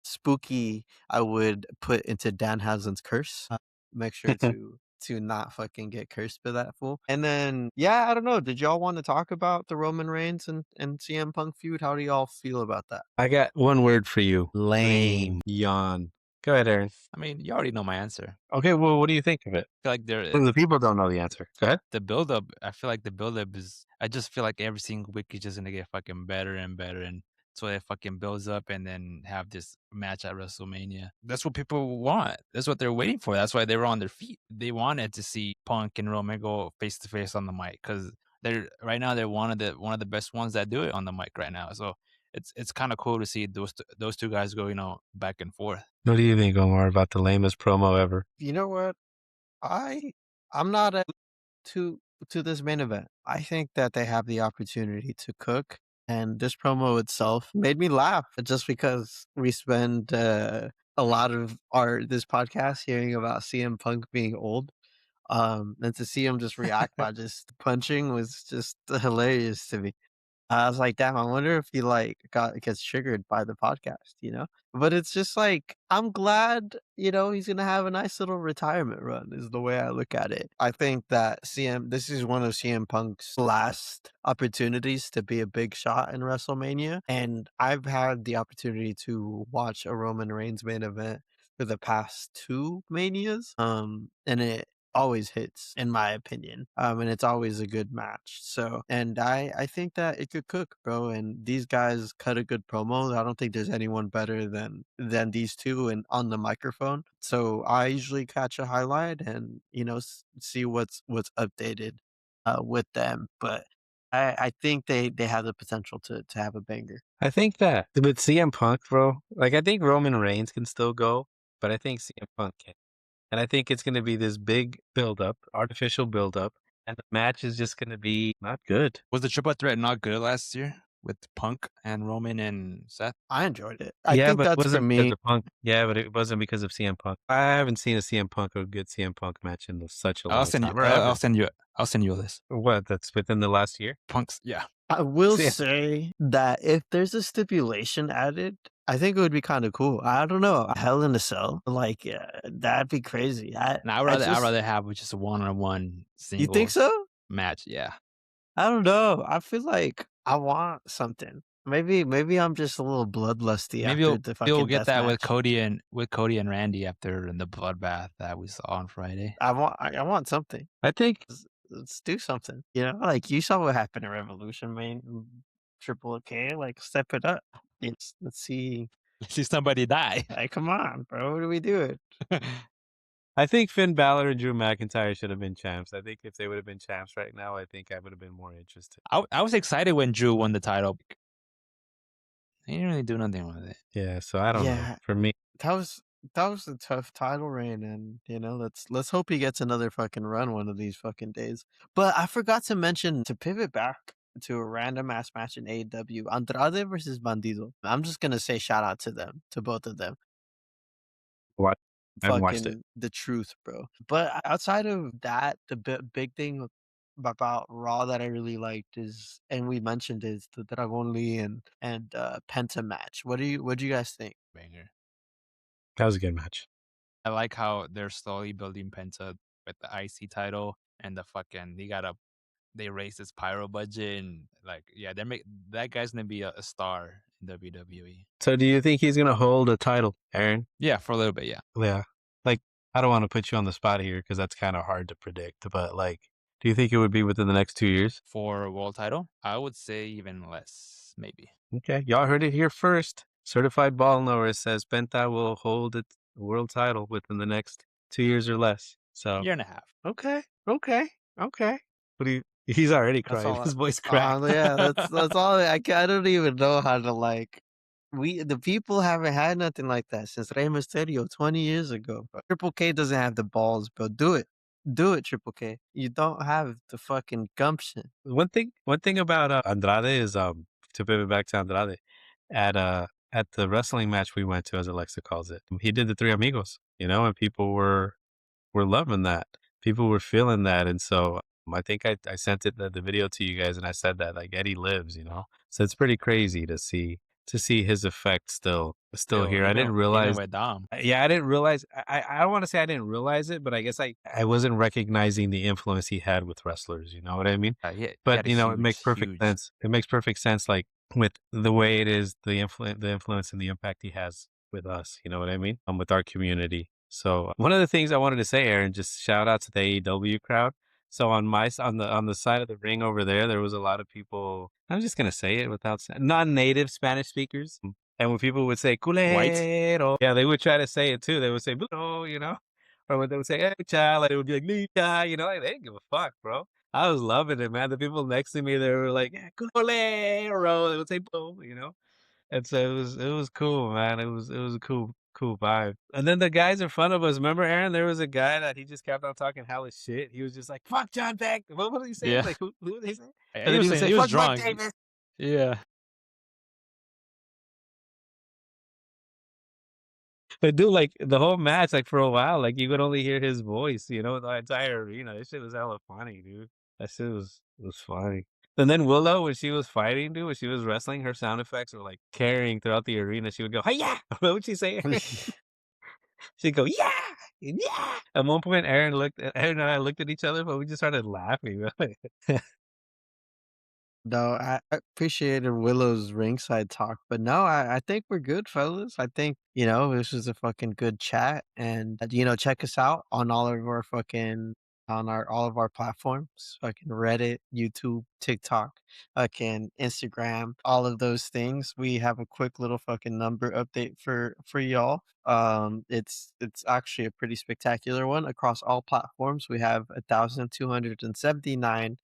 Spooky, I would put into Danhausen's curse. Make sure to not fucking get cursed by that fool. And then, yeah, I don't know. Did y'all want to talk about the Roman Reigns and CM Punk feud? How do y'all feel about that? I got one word for you. Lame. Lame. Yawn. Go ahead, Aaron. I mean, you already know my answer. Okay, well, what do you think of it? I feel like Well, the people don't know the answer. Go ahead. the build up. I feel like the build up is. I just feel like every single week is just gonna get fucking better and better, and so it fucking builds up, and then have this match at WrestleMania. That's what people want. That's what they're waiting for. That's why they were on their feet. They wanted to see Punk and Roman go face to face on the mic because they're right now they're one of the best ones that do it on the mic right now. So it's kind of cool to see those two guys go back and forth. What do you think, Omar, about the lamest promo ever? You know what? I I'm not to this main event. I think that they have the opportunity to cook, and this promo itself made me laugh just because we spend a lot of our this podcast hearing about CM Punk being old. And to see him just react by just punching was just hilarious to me. I was like, "Damn, I wonder if he, like, gets triggered by the podcast," you know? But it's just like, I'm glad, he's gonna have a nice little retirement run is the way I look at it. I think that this is one of CM Punk's last opportunities to be a big shot in WrestleMania, and I've had the opportunity to watch a Roman Reigns main event for the past 2 Manias, and it always hits in my opinion. And it's always a good match. So, and I think that it could cook, bro. And these guys cut a good promo. I don't think there's anyone better than these two and on the microphone. So I usually catch a highlight and see what's updated with them. But I think they have the potential to have a banger. I think that with CM Punk, bro, like I think Roman Reigns can still go, but I think CM Punk can. And I think it's going to be this big build-up, artificial build-up, and the match is just going to be not good. Was the triple threat not good last year with Punk and Roman and Seth? I enjoyed it. I Yeah, think but it that's for wasn't because me. of Punk. Yeah, but it wasn't because of CM Punk. I haven't seen a CM Punk or a good CM Punk match in such a I'll long send you. time, or ever. I'll send you a list. What? That's within the last year? Punk's. Yeah. I will Yeah. say that if there's a stipulation added, I think it would be kind of cool. I don't know, Hell in a Cell, like that'd be crazy. And I'd rather have just a one-on-one You think singles so? match. Yeah. I don't know. I feel like I want something. Maybe I'm just a little bloodlusty Maybe after the you'll fucking get death that match. with Cody and Randy after the bloodbath that we saw on Friday. I want something. I think Let's do something. Like you saw what happened in Revolution, man. Triple K, like step it up. Let's see. See somebody die. Like, come on, bro. What are we doing? I think Finn Balor and Drew McIntyre should have been champs. I think if they would have been champs right now, I think I would have been more interested. I was excited when Drew won the title. He didn't really do nothing with it. Yeah, so I don't know. Yeah, For me, that was a tough title reign, and let's hope he gets another fucking run one of these fucking days. But I forgot to mention to pivot back to a random ass match in AEW, Andrade versus Bandido. I'm just gonna say shout out to them, to both of them. what? I haven't watched it. Fucking the truth, bro. But outside of that, the big thing about Raw that I really liked is, and we mentioned, is the Dragon Lee and Penta match. What do you guys think? Banger. That was a good match. I like how they're slowly building Penta with the IC title and the fucking they raised his pyro budget and like yeah that guy's gonna be a star in WWE. So do you think he's going to hold a title, Aaron? Yeah, for a little bit, yeah. Yeah. Like, I don't want to put you on the spot here because that's kind of hard to predict, but like, do you think it would be within the next 2 years? For a world title, I would say even less, maybe. Okay. Y'all heard it here first. Certified Ball Knower says Penta will hold its world title within the next 2 years or less. So, Year and a half. okay. What do you, he's already That's crying. all. His voice cracked. Yeah, that's all. I don't even know how to like. The people haven't had nothing like that since Rey Mysterio 20 years ago. Bro. Triple K doesn't have the balls, bro. Do it, Triple K. You don't have the fucking gumption. One thing about Andrade is to pivot back to Andrade, at the wrestling match we went to, as Alexa calls it, he did the Three Amigos, and people were loving that. People were feeling that, and so I think I sent the video to you guys, and I said that like Eddie lives. So it's pretty crazy to see his effect still Still, here. I didn't even realize. with Dom. Yeah, I didn't realize. I don't want to say I didn't realize it, but I guess I wasn't recognizing the influence he had with wrestlers. You know what I mean? He But had a it makes perfect huge. sense. It makes perfect sense, like with the way it is, the influence and the impact he has with us. You know what I mean? With our community. So one of the things I wanted to say, Aaron, just shout out to the AEW crowd. So on the side of the ring over there, there was a lot of people. I'm just gonna say it without non-native Spanish speakers. And when people would say White? culero, yeah, they would try to say it too. They would say "bulo," or when they would say hey child, like, it would be like "Licha," like they didn't give a fuck, bro. I was loving it, man. The people next to me, they were like "Eh, culero. They would say "bulo," and so it was cool, man. It was a cool vibe. And then the guys in front of us, remember Aaron? There was a guy that he just kept on talking hellish shit. He was just like "fuck John Beck." What was he saying? Yeah. Like who did he say? Yeah, And he then was he would saying say he was "fuck Mark drunk. Davis." Yeah. But dude, like the whole match, like for a while, like you could only hear his voice, the entire arena. This shit was hella funny, dude. That shit was funny. And then Willow, when she was fighting, dude, when she was wrestling, her sound effects were like carrying throughout the arena. She would go, "Hey, yeah!" What would she say? She'd go, "Yeah, yeah." At one point, Aaron and I looked at each other, but we just started laughing. No, I appreciated Willow's ringside talk, but no, I think we're good, fellas. I think, this was a fucking good chat. And, check us out on all of our platforms, fucking Reddit, YouTube, TikTok, fucking Instagram, all of those things. We have a quick little fucking number update for y'all. It's actually a pretty spectacular one across all platforms. We have 1,279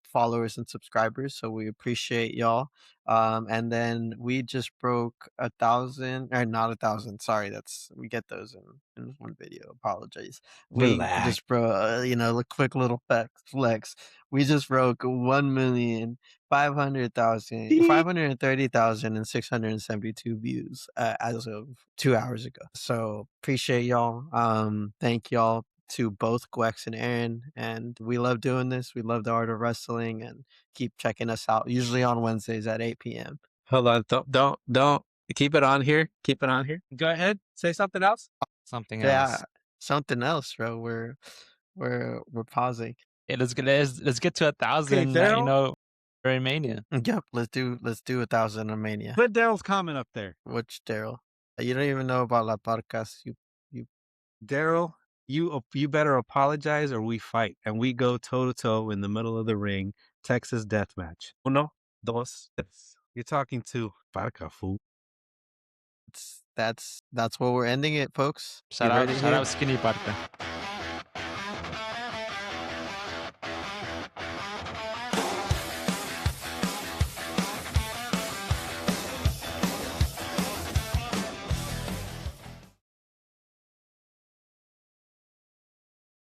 followers and subscribers. So we appreciate y'all. And then we just broke 1,000, or not 1,000. Sorry, we get those in one video. Apologies. We Relax. just broke, a quick little flex. We just broke 1,500,000, 530,672 views as of 2 hours ago. So appreciate y'all. Thank y'all to both Gwex and Aaron, and we love doing this. We love the art of wrestling, and keep checking us out. Usually on Wednesdays at 8 p.m. Hold on, don't keep it on here. Keep it on here. Go ahead, say something else. Something else. Yeah, something else, bro. We're pausing. Yeah, let's get to Okay, 1,000. Daryl, Very mania. Yep, let's do 1,000 on Mania. put Daryl's comment up there. Which Daryl? You don't even know about La Parcas. You Daryl, you better apologize or we fight, and we go toe to toe in the middle of the ring, Texas death match. Uno, dos, tres. You're talking to Barca, fool. that's what we're ending it, folks. Shout You out, ready shout here? out Skinny Barca.